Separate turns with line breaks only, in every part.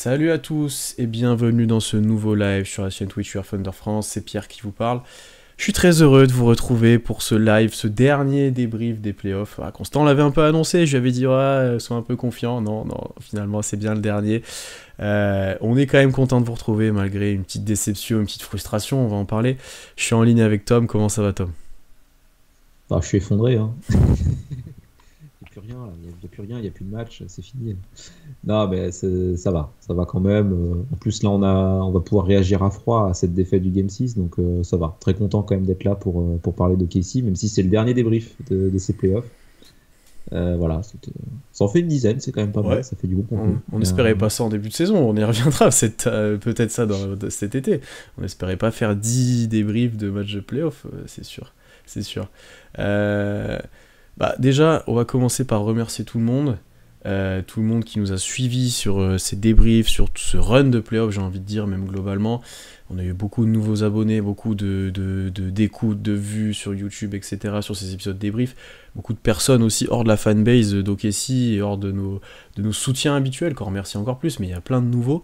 Salut à tous et bienvenue dans ce nouveau live sur la chaîne Twitch Your Thunder France, c'est Pierre qui vous parle. Je suis très heureux de vous retrouver pour ce live, ce dernier débrief des playoffs. Ah, Constant l'avait un peu annoncé, je lui avais dit ouais, sois un peu confiant. Non, finalement c'est bien le dernier. On est quand même content de vous retrouver malgré une petite déception, une petite frustration, on va en parler. Je suis en ligne avec Tom, comment ça va Tom?
Ah, je suis effondré, hein. Il n'y a plus rien, là. Il n'y a plus rien, il n'y a plus de match, c'est fini. Non, mais ça va quand même. En plus, là, on va pouvoir réagir à froid à cette défaite du Game 6, donc ça va. Très content quand même d'être là pour parler de Casey, même si c'est le dernier débrief de ces playoffs. Voilà, ça en fait une dizaine, c'est quand même pas mal,
Ouais,
ça fait du bon
on
contenu.
espérait pas ça en début de saison, on y reviendra peut-être ça cet été. On espérait pas faire 10 débriefs de matchs de playoff, c'est sûr. C'est sûr. Euh, déjà, on va commencer par remercier tout le monde qui nous a suivis sur ces débriefs, sur tout ce run de playoff, j'ai envie de dire, même globalement. On a eu beaucoup de nouveaux abonnés, beaucoup d'écoutes, de vues sur YouTube, etc., sur ces épisodes débriefs. Beaucoup de personnes aussi hors de la fanbase d'OKC et hors de nos soutiens habituels, qu'on remercie encore plus, mais il y a plein de nouveaux.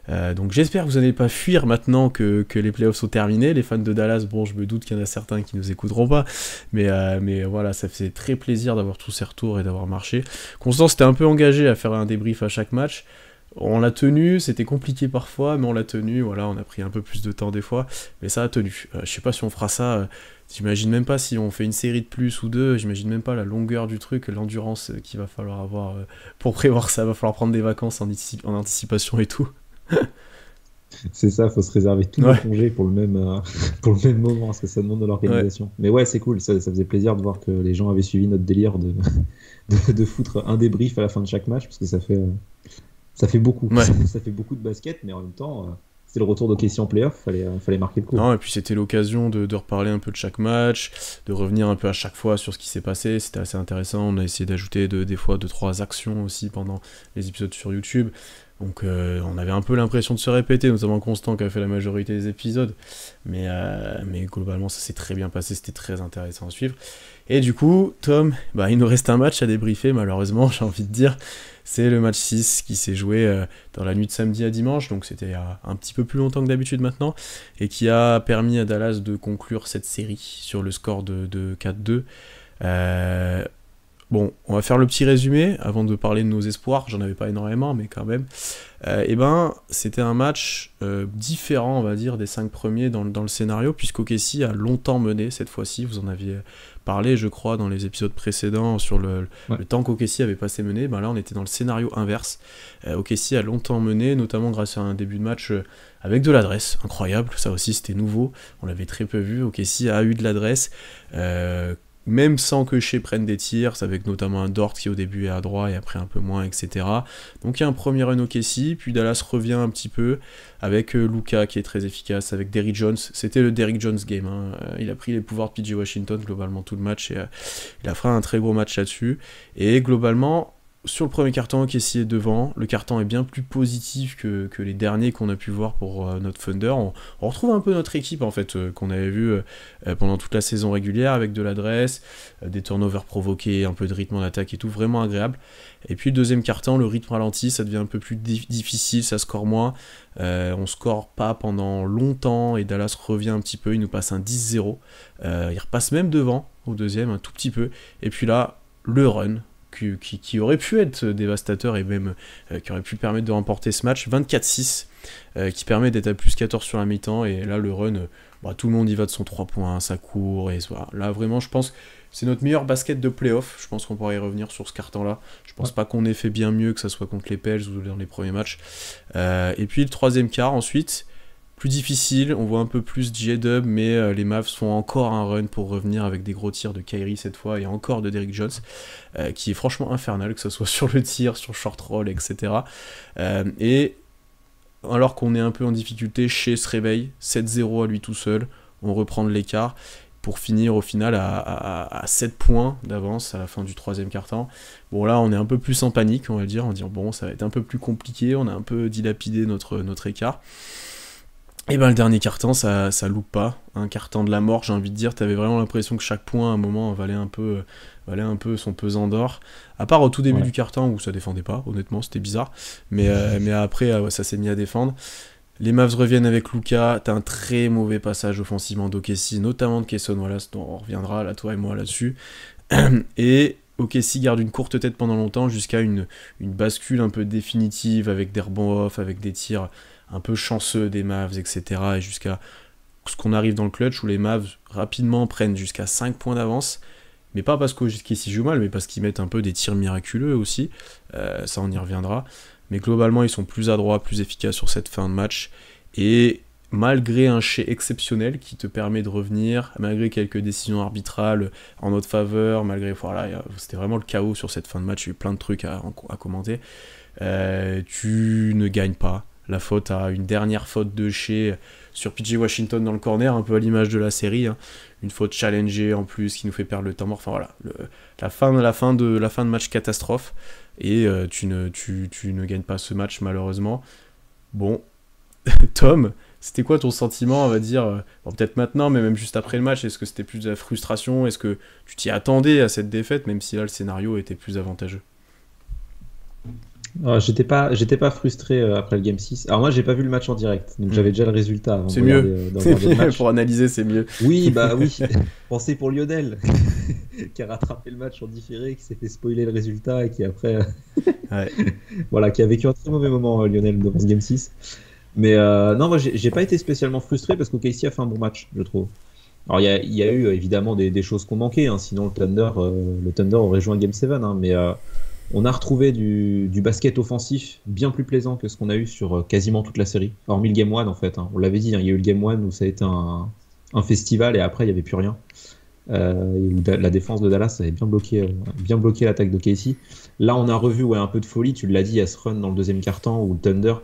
Donc j'espère que vous n'allez pas fuir maintenant que les playoffs sont terminés. Les fans de Dallas, bon, je me doute qu'il y en a certains qui nous écouteront pas, mais voilà, ça faisait très plaisir d'avoir tous ces retours et d'avoir marché. Constant s'était un peu engagé à faire un débrief à chaque match. On l'a tenu, c'était compliqué parfois, mais on l'a tenu, voilà, on a pris un peu plus de temps des fois, mais ça a tenu. Je sais pas si on fera ça, j'imagine même pas si on fait une série de plus ou deux, j'imagine même pas la longueur du truc, l'endurance qu'il va falloir avoir pour prévoir ça, va falloir prendre des vacances en anticipation et tout.
C'est ça, faut se réserver tous nos
Ouais,
congés pour le même, pour le même moment, parce que ça demande de
ouais.
l'organisation. Mais ouais, c'est cool, ça faisait plaisir de voir que les gens avaient suivi notre délire de foutre un débrief à la fin de chaque match, parce que ça fait beaucoup.
Ouais.
Ça fait beaucoup de basket, mais en même temps, c'est le retour de questions en playoff, fallait marquer le coup.
Non, et puis c'était l'occasion de reparler un peu de chaque match, de revenir un peu à chaque fois sur ce qui s'est passé, c'était assez intéressant, on a essayé d'ajouter des fois 2-3 actions aussi pendant les épisodes sur YouTube, donc on avait un peu l'impression de se répéter, notamment Constant qui a fait la majorité des épisodes, mais globalement ça s'est très bien passé, c'était très intéressant à suivre. Et du coup, Tom, il nous reste un match à débriefer malheureusement, j'ai envie de dire, c'est le match 6 qui s'est joué dans la nuit de samedi à dimanche, donc c'était un petit peu plus longtemps que d'habitude maintenant, et qui a permis à Dallas de conclure cette série sur le score de 4-2. Euh, Bon, on va faire le petit résumé avant de parler de nos espoirs, j'en avais pas énormément, mais quand même. C'était un match différent, on va dire, des 5 premiers dans le scénario, puisqu'OKC a longtemps mené cette fois-ci, vous en aviez parlé, je crois, dans les épisodes précédents, sur
Ouais.
le temps qu'OKC avait passé mené. Là, on était dans le scénario inverse. OKC a longtemps mené, notamment grâce à un début de match avec de l'adresse, incroyable, ça aussi c'était nouveau, on l'avait très peu vu. OKC a eu de l'adresse, même sans que Shea prenne des tirs, avec notamment un Dort qui au début est à droite et après un peu moins, etc. Donc il y a un premier run OKC, puis Dallas revient un petit peu, avec Luka qui est très efficace, avec Derrick Jones, c'était le Derrick Jones game, hein. Il a pris les pouvoirs de PJ Washington globalement tout le match, et il a fait un très gros match là-dessus, et globalement, sur le premier carton, OKC est devant. Le carton est bien plus positif que les derniers qu'on a pu voir pour notre Thunder. On retrouve un peu notre équipe en fait qu'on avait vu pendant toute la saison régulière avec de l'adresse, des turnovers provoqués, un peu de rythme en attaque et tout, vraiment agréable. Et puis le deuxième carton, le rythme ralentit, ça devient un peu plus difficile, ça score moins. On score pas pendant longtemps et Dallas revient un petit peu, il nous passe un 10-0. Il repasse même devant au deuxième un tout petit peu. Et puis là, le run qui aurait pu être dévastateur et même qui aurait pu permettre de remporter ce match, 24-6, qui permet d'être à plus 14 sur la mi-temps, et là le run, tout le monde y va de son 3 points, ça court, et voilà. Là vraiment je pense que c'est notre meilleur basket de playoff, je pense qu'on pourrait y revenir sur ce carton-là, je pense
Ouais.
pas qu'on ait fait bien mieux que ça soit contre les Pels ou dans les premiers matchs. Et puis le troisième quart ensuite, plus difficile, on voit un peu plus J-Dub, mais les Mavs font encore un run pour revenir avec des gros tirs de Kyrie cette fois, et encore de Derrick Jones, qui est franchement infernal, que ce soit sur le tir, sur short roll, etc. Et alors qu'on est un peu en difficulté, Shea se réveille, 7-0 à lui tout seul, on reprend de l'écart, pour finir au final à 7 points d'avance à la fin du troisième quart-temps. Bon là on est un peu plus en panique, on va dire, bon ça va être un peu plus compliqué, on a un peu dilapidé notre écart. Et ben le dernier carton, ça loupe pas. Un carton de la mort, j'ai envie de dire. T'avais vraiment l'impression que chaque point, à un moment, valait un peu son pesant d'or. À part au tout début
Ouais.
du carton où ça défendait pas, honnêtement, c'était bizarre. Mais après, ouais, ça s'est mis à défendre. Les Mavs reviennent avec Luka. T'as un très mauvais passage offensivement d'Okessi, notamment de Kesson Wallace, dont on reviendra là, toi et moi là-dessus. Et OKC garde une courte tête pendant longtemps jusqu'à une bascule un peu définitive avec des rebonds off, avec des tirs un peu chanceux des Mavs, etc. Et jusqu'à ce qu'on arrive dans le clutch où les Mavs rapidement prennent jusqu'à 5 points d'avance. Mais pas parce qu'OKC joue mal, mais parce qu'ils mettent un peu des tirs miraculeux aussi. Ça, on y reviendra. Mais globalement, ils sont plus adroits, plus efficaces sur cette fin de match. Et malgré un chai exceptionnel qui te permet de revenir, malgré quelques décisions arbitrales en notre faveur, malgré voilà, c'était vraiment le chaos sur cette fin de match, il y a eu plein de trucs à commenter. Tu ne gagnes pas. La faute à une dernière faute de chez sur PJ Washington dans le corner, un peu à l'image de la série, hein. Une faute challengée en plus qui nous fait perdre le temps mort. Enfin voilà, la fin de match catastrophe et tu ne gagnes pas ce match malheureusement. Bon, Tom, c'était quoi ton sentiment, on va dire, bon, peut-être maintenant, mais même juste après le match, est-ce que c'était plus de la frustration, est-ce que tu t'y attendais à cette défaite, même si là le scénario était plus avantageux?
J'étais pas frustré après le Game 6. Alors moi, j'ai pas vu le match en direct, donc
Hmm.
j'avais déjà le résultat avant
C'est mieux,
de
c'est
regarder le
mieux,
match.
pour analyser c'est mieux.
Oui, bah oui. Pensez pour Lionel, qui a rattrapé le match en différé, qui s'est fait spoiler le résultat et qui après,
Ouais.
voilà, qui a vécu un très mauvais moment, Lionel, devant ce Game 6. Mais non, moi, j'ai pas été spécialement frustré parce qu'OKC a fait un bon match, je trouve. Alors, il y a eu évidemment des choses qu'on manquait, hein, sinon le Thunder aurait joué un Game 7, hein, mais on a retrouvé du basket offensif bien plus plaisant que ce qu'on a eu sur quasiment toute la série, hormis le Game 1 en fait, hein. On l'avait dit, hein, il y a eu le Game 1 où ça a été un festival et après il n'y avait plus rien. La défense de Dallas avait bien bloqué l'attaque de Casey. Là, on a revu ouais, un peu de folie. Tu l'as dit, à ce run dans le deuxième quart-temps où le Thunder,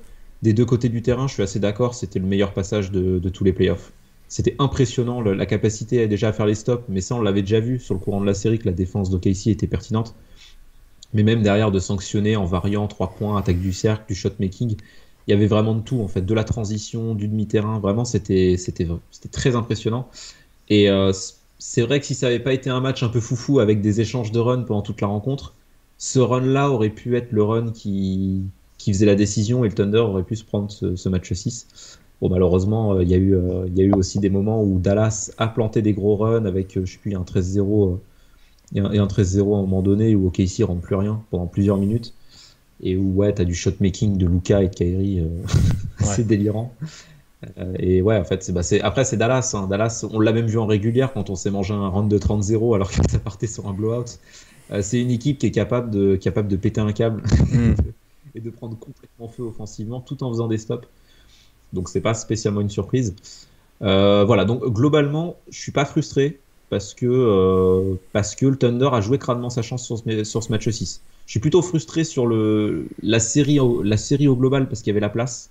des deux côtés du terrain, je suis assez d'accord, c'était le meilleur passage de tous les playoffs. C'était impressionnant, la capacité déjà à faire les stops, mais ça, on l'avait déjà vu sur le courant de la série que la défense d'OKC était pertinente. Mais même derrière, de sanctionner en variant 3 points, attaque du cercle, du shot making, il y avait vraiment de tout, en fait, de la transition, du demi-terrain. Vraiment, c'était très impressionnant. Et c'est vrai que si ça n'avait pas été un match un peu foufou avec des échanges de runs pendant toute la rencontre, ce run-là aurait pu être le run qui faisait la décision et le Thunder aurait pu se prendre ce match 6. Bon, malheureusement, il y a eu aussi des moments où Dallas a planté des gros runs avec, je sais plus, il y a un 13-0 et un 13-0 à un moment donné où OKC ne rentre plus rien pendant plusieurs minutes et où ouais, tu as du shot making de Luka et de Kyrie
Ouais.
assez délirant. Et ouais, en fait, après, c'est Dallas, hein. Dallas, on l'a même vu en régulière quand on s'est mangé un round de 30-0 alors que ça partait sur un blowout. C'est une équipe qui est capable de péter un câble
Hmm.
et de prendre complètement feu offensivement tout en faisant des stops. Donc, c'est pas spécialement une surprise. Voilà, donc globalement, je suis pas frustré parce que le Thunder a joué crânement sa chance sur ce match 6. Je suis plutôt frustré sur la série au global parce qu'il y avait la place.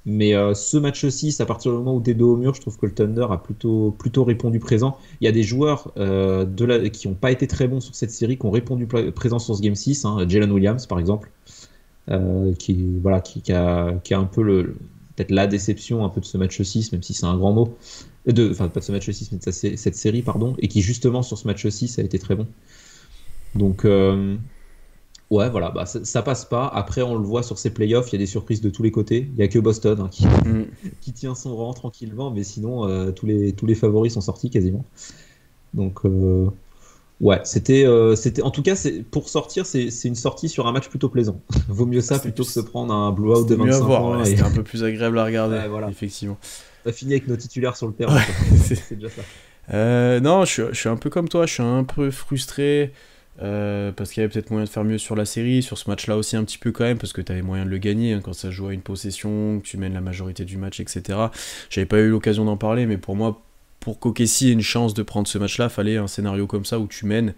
Mais ce match 6, à partir du moment où t'es dos au mur, je trouve que le Thunder a plutôt répondu présent. Il y a des joueurs qui n'ont pas été très bons sur cette série, qui ont répondu présent sur ce Game 6, hein, Jalen Williams par exemple, qui a un peu peut-être la déception un peu de ce match 6, même si c'est un grand mot. Enfin, pas de ce match 6, mais de cette série, pardon, et qui justement sur ce match 6 a été très bon. Donc, ouais, voilà, bah, ça passe pas. Après, on le voit sur ces playoffs, il y a des surprises de tous les côtés. Il y a que Boston hein, qui,
Hmm.
qui tient son rang tranquillement, mais sinon, tous les favoris sont sortis quasiment. Donc, ouais, en tout cas, pour sortir, c'est une sortie sur un match plutôt plaisant. Vaut mieux ça plutôt que se prendre un blowout de
C'était mieux à
25
voir, ouais,
points.
c'était un peu plus agréable à regarder,
Ouais, voilà.
effectivement.
On a fini avec nos titulaires sur le
Ouais,
terrain, quoi.
c'est-
C'est déjà ça.
Non, je suis un peu comme toi, je suis un peu frustré parce qu'il y avait peut-être moyen de faire mieux sur la série, sur ce match-là aussi un petit peu quand même, parce que tu avais moyen de le gagner hein, quand ça joue à une possession, que tu mènes la majorité du match, etc. J'avais pas eu l'occasion d'en parler, mais pour moi, pour qu'OKC ait une chance de prendre ce match-là, fallait un scénario comme ça où tu mènes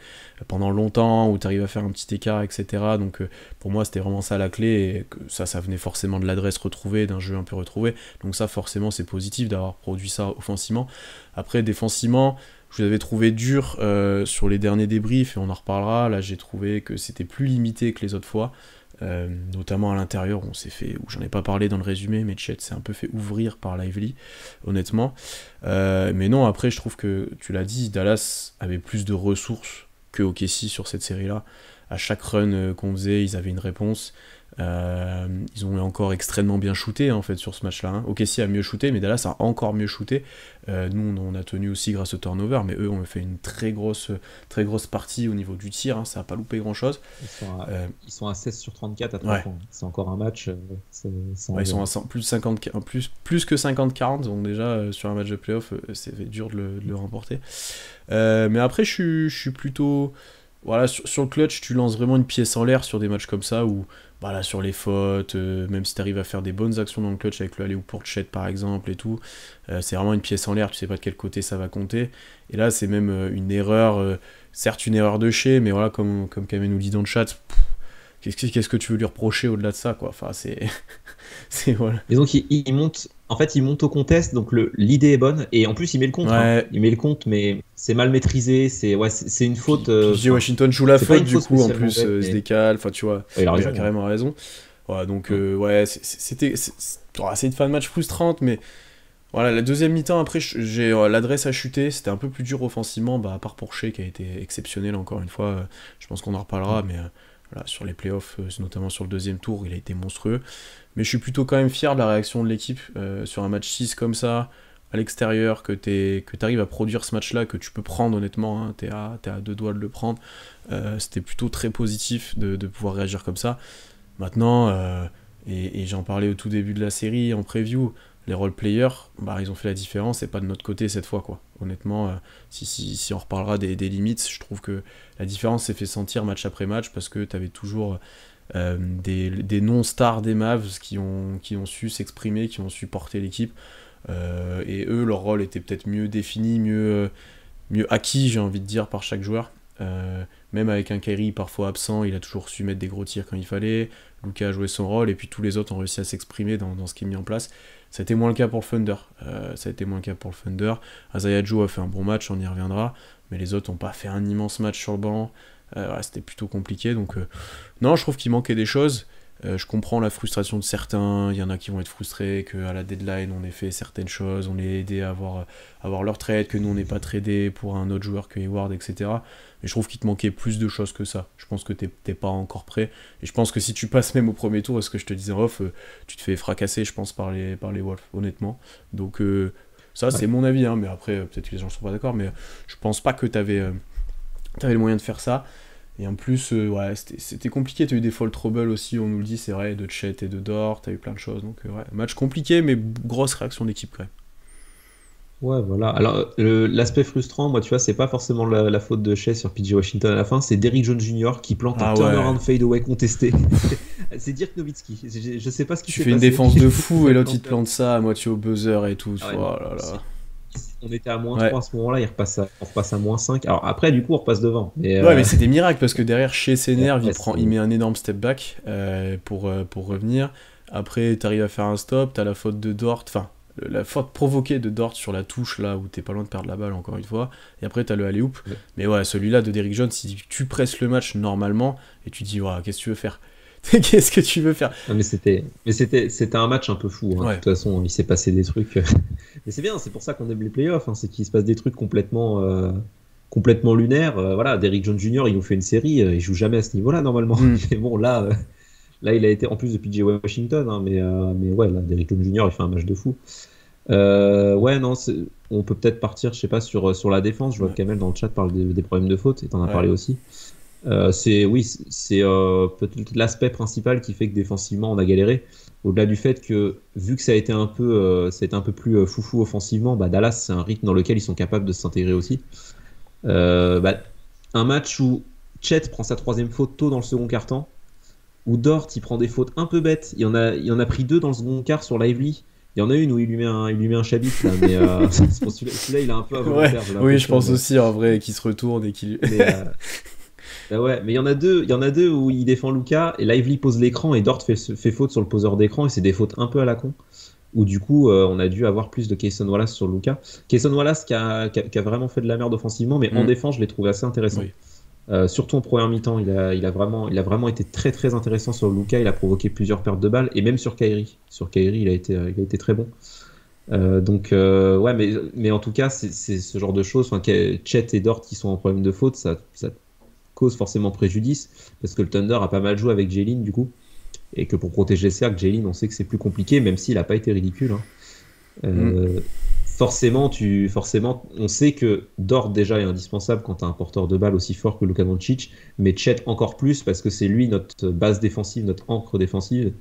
pendant longtemps, où tu arrives à faire un petit écart, etc. Donc pour moi, c'était vraiment ça la clé, et que ça venait forcément de l'adresse retrouvée, d'un jeu un peu retrouvé. Donc ça, forcément, c'est positif d'avoir produit ça offensivement. Après, défensivement, je vous avais trouvé dur sur les derniers débriefs, et on en reparlera. Là, j'ai trouvé que c'était plus limité que les autres fois. notamment à l'intérieur, où j'en ai pas parlé dans le résumé, mais Chet s'est un peu fait ouvrir par Lively, honnêtement. Mais non, après, je trouve que, tu l'as dit, Dallas avait plus de ressources que OKC sur cette série-là. À chaque run qu'on faisait, ils avaient une réponse. Ils ont encore extrêmement bien shooté en fait sur ce match-là. Hein. OKC a mieux shooté, mais Dallas a encore mieux shooté. Nous, on a tenu aussi grâce au turnover, mais eux ont fait une très grosse partie au niveau du tir. Hein. Ça n'a pas loupé grand-chose.
Ils sont à 16 sur 34 à 3 points. C'est encore un match.
Ils sont à plus que 50-40, donc déjà sur un match de playoff, c'est dur de le remporter. Mais après, je suis plutôt... Voilà, sur le clutch, tu lances vraiment une pièce en l'air sur des matchs comme ça où, voilà, sur les fautes, même si tu arrives à faire des bonnes actions dans le clutch avec le aller ou pour Chet par exemple et tout, c'est vraiment une pièce en l'air, tu sais pas de quel côté ça va compter. Et là, c'est même une erreur, certes une erreur de chez, mais voilà, comme Kamé nous dit dans le chat, qu'est-ce que tu veux lui reprocher au-delà de ça, quoi. Enfin, c'est voilà.
Et donc il monte. En fait, il monte au contest, donc l'idée est bonne, et en plus il met le compte.
Ouais.
Hein. Il met le compte, mais c'est mal maîtrisé, c'est une faute.
Puis Washington joue la faute, du coup, en plus, se décale, enfin, tu vois,
il a
carrément raison. Voilà, donc, ouais, c'est une fin de match frustrante, mais voilà, la deuxième mi-temps, après, l'adresse a chuté, c'était un peu plus dur offensivement, à part pour Shea qui a été exceptionnel, encore une fois, je pense qu'on en reparlera, mais voilà, sur les playoffs, notamment sur le deuxième tour, il a été monstrueux. Mais je suis plutôt quand même fier de la réaction de l'équipe sur un match 6 comme ça, à l'extérieur, que tu arrives à produire ce match-là, que tu peux prendre honnêtement, hein, t'es à 2 doigts de le prendre. C'était plutôt très positif de pouvoir réagir comme ça. Maintenant, et j'en parlais au tout début de la série, en preview, les role-players, ils ont fait la différence, et pas de notre côté cette fois, quoi. Honnêtement, si on reparlera des limites, je trouve que la différence s'est fait sentir match après match, parce que tu avais toujours... des non-stars des Mavs qui ont su s'exprimer, qui ont su porter l'équipe, et eux, leur rôle était peut-être mieux défini, mieux acquis, j'ai envie de dire, par chaque joueur. Même avec un Kyrie parfois absent, il a toujours su mettre des gros tirs quand il fallait. Luka a joué son rôle, et puis tous les autres ont réussi à s'exprimer dans ce qui est mis en place. Ça a été moins le cas pour le Thunder. Isaiah Joe a fait un bon match, on y reviendra, mais les autres n'ont pas fait un immense match sur le banc. C'était plutôt compliqué, donc non, je trouve qu'il manquait des choses. Je comprends la frustration de certains, il y en a qui vont être frustrés qu'à la deadline on ait fait certaines choses, on les aidé à avoir leur trade, que nous on n'ait pas tradé pour un autre joueur que Hayward, etc. Mais je trouve qu'il te manquait plus de choses que ça. Je pense que t'es pas encore prêt, et je pense que si tu passes même au premier tour, ce que je te disais off, tu te fais fracasser, je pense, par les Wolves, honnêtement. Donc ça, c'est mon avis, hein, mais après peut-être que les gens ne sont pas d'accord, mais je pense pas que t'avais le moyen de faire ça. Et en plus, c'était compliqué, t'as eu des foul trouble aussi, on nous le dit, c'est vrai, de Chet et de Dort, t'as eu plein de choses, donc match compliqué, mais grosse réaction d'équipe quand même.
Ouais, voilà. Alors, l'aspect frustrant, moi, tu vois, c'est pas forcément la faute de Shea sur PJ Washington à la fin, c'est Derrick Jones Jr. qui plante un turnaround fadeaway contesté. C'est Dirk Nowitzki. Je sais pas ce qui s'est passé.
Tu fais une défense de fou, et l'autre il te plante ça à moitié au buzzer et tout.
Ah ouais,
oh là là.
On était à moins 3 à ce moment-là, on repasse à moins 5. Alors après, du coup, on repasse devant. Mais
ouais, mais c'est des miracles, parce que derrière, Shea s'énerve, il met un énorme step back pour revenir. Après, t'arrives à faire un stop, t'as la faute de Dort, enfin, la faute provoquée de Dort sur la touche, là, où t'es pas loin de perdre la balle, encore une fois. Et après, t'as le alley-oop. Ouais. Mais ouais, celui-là de Derrick Jones, si tu presses le match normalement, et tu te dis, qu'est-ce que tu veux faire? Qu'est-ce que tu veux faire?
Non, mais c'était un match un peu fou, hein. Ouais. De toute façon, il s'est passé des trucs. Mais c'est bien, c'est pour ça qu'on aime les playoffs, hein. C'est qu'il se passe des trucs complètement lunaires. Voilà, Derrick Jones Jr., il nous fait une série, il joue jamais à ce niveau-là normalement. Mais bon, là, il a été en plus de PJ Washington, hein, mais ouais, là, Derrick Jones Jr., il fait un match de fou. Ouais, non, on peut peut-être partir, je sais pas, sur la défense. Je vois que Kamel dans le chat parle des problèmes de faute, et t'en as parlé aussi. C'est peut-être l'aspect principal qui fait que défensivement on a galéré, au-delà du fait que vu que ça a été un peu plus foufou offensivement, Dallas c'est un rythme dans lequel ils sont capables de s'intégrer aussi. Un match où Chet prend sa 3e faute tôt dans le second quart-temps, où Dort il prend des fautes un peu bêtes, il y en a pris 2 dans le second quart sur Lively. Il y en a une où il lui met un chabit là, mais celui-là il a un peu involontaire.
Oui, je pense aussi en vrai qu'il se retourne et qu'il.
Ouais, mais il y en a deux où il défend Luka et Lively pose l'écran et Dort fait faute sur le poseur d'écran, et c'est des fautes un peu à la con, où du coup on a dû avoir plus de Cason Wallace sur Luka. Cason Wallace qui a vraiment fait de la merde offensivement, mais en défense je l'ai trouvé assez intéressant. Oui. Surtout en première mi-temps, il a vraiment été très très intéressant sur Luka. Il a provoqué plusieurs pertes de balles et même sur Kyrie. Sur Kyrie, il a été très bon. Ouais, mais en tout cas, c'est ce genre de choses. Enfin, Chet et Dort qui sont en problème de faute, ça cause forcément préjudice parce que le Thunder a pas mal joué avec Jalen du coup. Et que pour protéger le cercle, Jalen, on sait que c'est plus compliqué, même s'il n'a pas été ridicule, hein.
Mm.
Euh, forcément, on sait que Dort déjà est indispensable quand tu as un porteur de balle aussi fort que Luka Doncic, mais Chet encore plus parce que c'est lui notre base défensive, notre ancre défensive.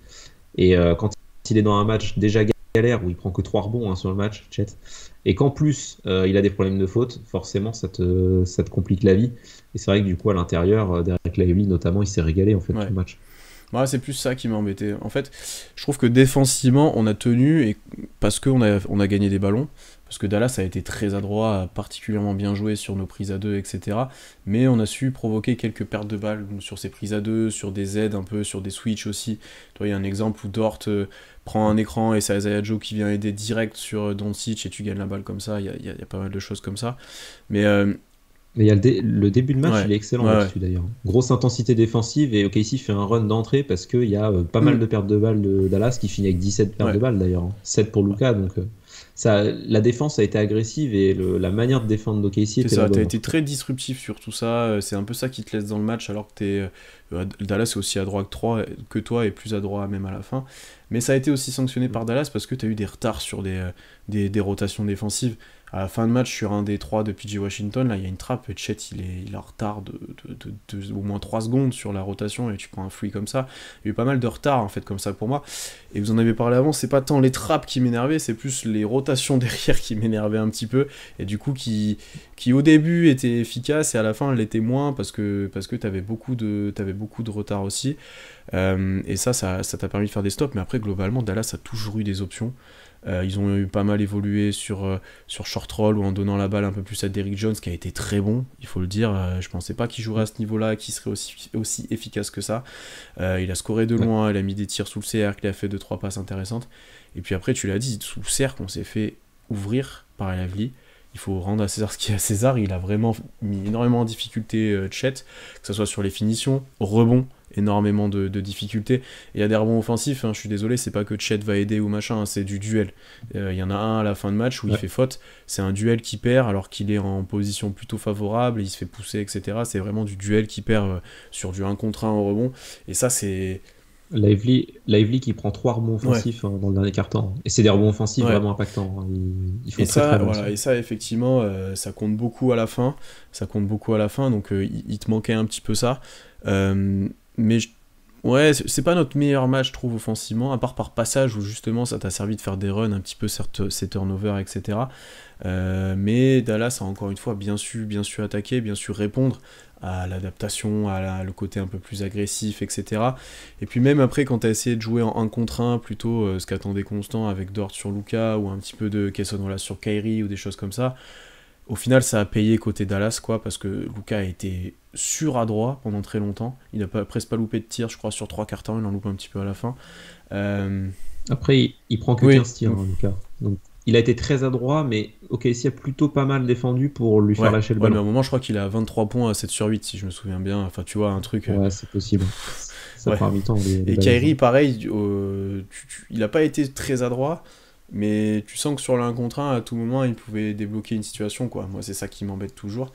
Et quand il est dans un match déjà galère où il prend que 3 rebonds, hein, sur le match, Chet, et qu'en plus il a des problèmes de faute, forcément ça te complique la vie. Et c'est vrai que du coup à l'intérieur, Derek Lively notamment, il s'est régalé en fait tout
Ouais.
le match.
Moi, c'est plus ça qui m'a embêté. En fait, je trouve que défensivement, on a tenu et parce qu'on a gagné des ballons, parce que Dallas a été très adroit, a particulièrement bien joué sur nos prises à deux, etc. Mais on a su provoquer quelques pertes de balles sur ces prises à deux, sur des aides un peu, sur des switches aussi. Toi, il y a un exemple où Dort prend un écran et c'est Isaiah Joe qui vient aider direct sur Doncic et tu gagnes la balle comme ça. Il y a pas mal de choses comme ça. Mais
Mais il y a le début de match,
ouais,
il est excellent
ouais, ouais.
là-dessus d'ailleurs. Grosse intensité défensive et OKC fait un run d'entrée parce qu'il y a pas mal
Mm.
de pertes de balles de Dallas qui finit avec 17 pertes
Ouais.
de balles d'ailleurs, hein. 7 pour Luka. Donc la défense a été agressive et la manière de défendre d'OKC
C'est
était la
ça, t'as
bonne, en
été
tout cas.
très disruptif sur tout ça, c'est un peu ça qui te laisse dans le match alors que Dallas est aussi adroit que toi et plus adroit même à la fin. Mais ça a été aussi sanctionné par Dallas parce que t'as eu des retards sur des rotations défensives. À la fin de match, sur un des trois de PJ Washington, là il y a une trappe et Chet il est en retard de au moins 3 secondes sur la rotation et tu prends un free comme ça. Il y a eu pas mal de retard en fait comme ça pour moi. Et vous en avez parlé avant, c'est pas tant les trappes qui m'énervaient, c'est plus les rotations derrière qui m'énervaient un petit peu. Et du coup qui au début était efficace et à la fin l'était moins parce que t'avais beaucoup de retard aussi. Et ça t'a permis de faire des stops, mais après globalement Dallas a toujours eu des options. Ils ont eu pas mal évolué sur short roll ou en donnant la balle un peu plus à Derrick Jones qui a été très bon, il faut le dire. Je pensais pas qu'il jouerait à ce niveau-là, qu'il serait aussi efficace que ça. Il a scoré de
Ouais.
loin, il a mis des tirs sous le cercle, il a fait 2-3 passes intéressantes. Et puis après, tu l'as dit, sous le cercle, on s'est fait ouvrir par Lively. Il faut rendre à César ce qui est à César. Il a vraiment mis énormément en difficulté Chet, que ce soit sur les finitions, rebond, énormément de difficultés. Et il y a des rebonds offensifs, hein, je suis désolé, c'est pas que Chet va aider ou machin, hein, c'est du duel. Il y en a un à la fin de match où il
Ouais.
fait faute, c'est un duel qui perd alors qu'il est en position plutôt favorable, et il se fait pousser, etc. C'est vraiment du duel qui perd sur du 1 contre 1 au rebond. Et ça, c'est.
Lively qui prend 3 rebonds
Ouais,
offensifs, hein, dans le dernier quart-temps. Et c'est des rebonds offensifs
ouais.
vraiment impactants, hein. Ils font
Et
très très
ça,
mal.
voilà, et ça effectivement, ça compte beaucoup à la fin. Ça compte beaucoup à la fin, donc il te manquait un petit peu ça. Mais ouais, c'est pas notre meilleur match, je trouve, offensivement, à part par passage où justement ça t'a servi de faire des runs, un petit peu ces turnovers, etc. Mais Dallas a encore une fois bien su attaquer, bien su répondre à l'adaptation, le côté un peu plus agressif, etc. Et puis même après, quand t'as essayé de jouer en 1 contre 1, plutôt ce qu'attendait Constant avec Dort sur Luka, ou un petit peu de Cason Wallace sur Kyrie, ou des choses comme ça, au final ça a payé côté Dallas, quoi, parce que Luka a été suradroit pendant très longtemps. Il n'a presque pas loupé de tir, je crois, sur 3 quarts temps, il en loupe un petit peu à la fin. Euh,
Après, il prend que
oui,
15 tirs, hein, Lucas. Donc, il a été très adroit, mais OKC a plutôt pas mal défendu pour lui faire
ouais,
lâcher le
ouais, mais à
ballon.
un moment, je crois qu'il a 23 points à 7 sur 8, si je me souviens bien. Enfin, tu vois, un truc.
Ouais, c'est possible. Ça
Ouais.
prend un mi-temps, les
Et
Dallas,
Kyrie,
hein.
pareil, il n'a pas été très adroit, mais tu sens que sur le 1 contre 1, à tout moment, il pouvait débloquer une situation, quoi. Moi, c'est ça qui m'embête toujours.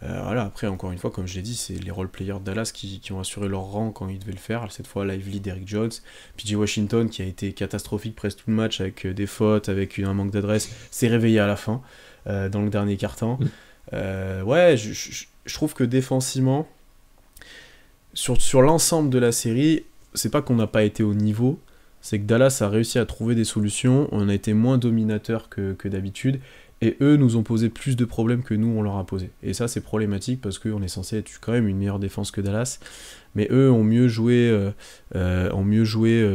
Voilà, après, encore une fois, comme je l'ai dit, c'est les role-players de Dallas qui ont assuré leur rang quand ils devaient le faire. Cette fois, Lively, Derrick Jones, PJ Washington, qui a été catastrophique presque tout le match, avec des fautes, avec un manque d'adresse, s'est réveillé à la fin, dans le dernier quart-temps. Ouais, je trouve que défensivement, sur l'ensemble de la série, c'est pas qu'on n'a pas été au niveau, c'est que Dallas a réussi à trouver des solutions, on a été moins dominateur que d'habitude, et eux nous ont posé plus de problèmes que nous on leur a posé. Et ça c'est problématique parce qu'on est censé être quand même une meilleure défense que Dallas, mais eux ont mieux joué,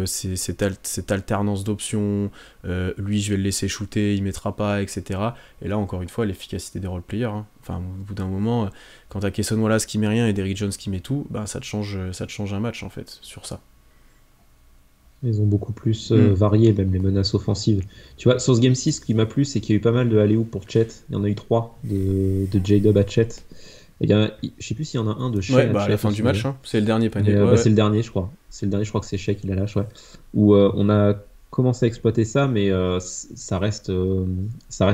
cette alternance d'options, lui je vais le laisser shooter, il mettra pas, etc. Et là encore une fois l'efficacité des role-players, hein. Enfin au bout d'un moment, quand t'as Cason Wallace qui met rien et Derrick Jones qui met tout, bah, ça te change un match en fait sur ça.
Ils ont beaucoup plus
Mm.
varié, même les menaces offensives. Tu vois, sur ce Game 6, ce qui m'a plu, c'est qu'il y a eu pas mal de alley-oop pour Chet. Il y en a eu 3 de J-Dub à Chet. Je sais plus s'il y en a un de
Ouais,
Shea
bah à la
Chet
fin du
aussi,
match,
d'ailleurs.
hein. C'est le dernier panier.
Mais
Ouais,
bah,
ouais.
c'est le dernier, je crois. C'est le dernier, je crois que c'est Shea qui la lâche, ouais. Où on a commencé à exploiter ça, mais ça reste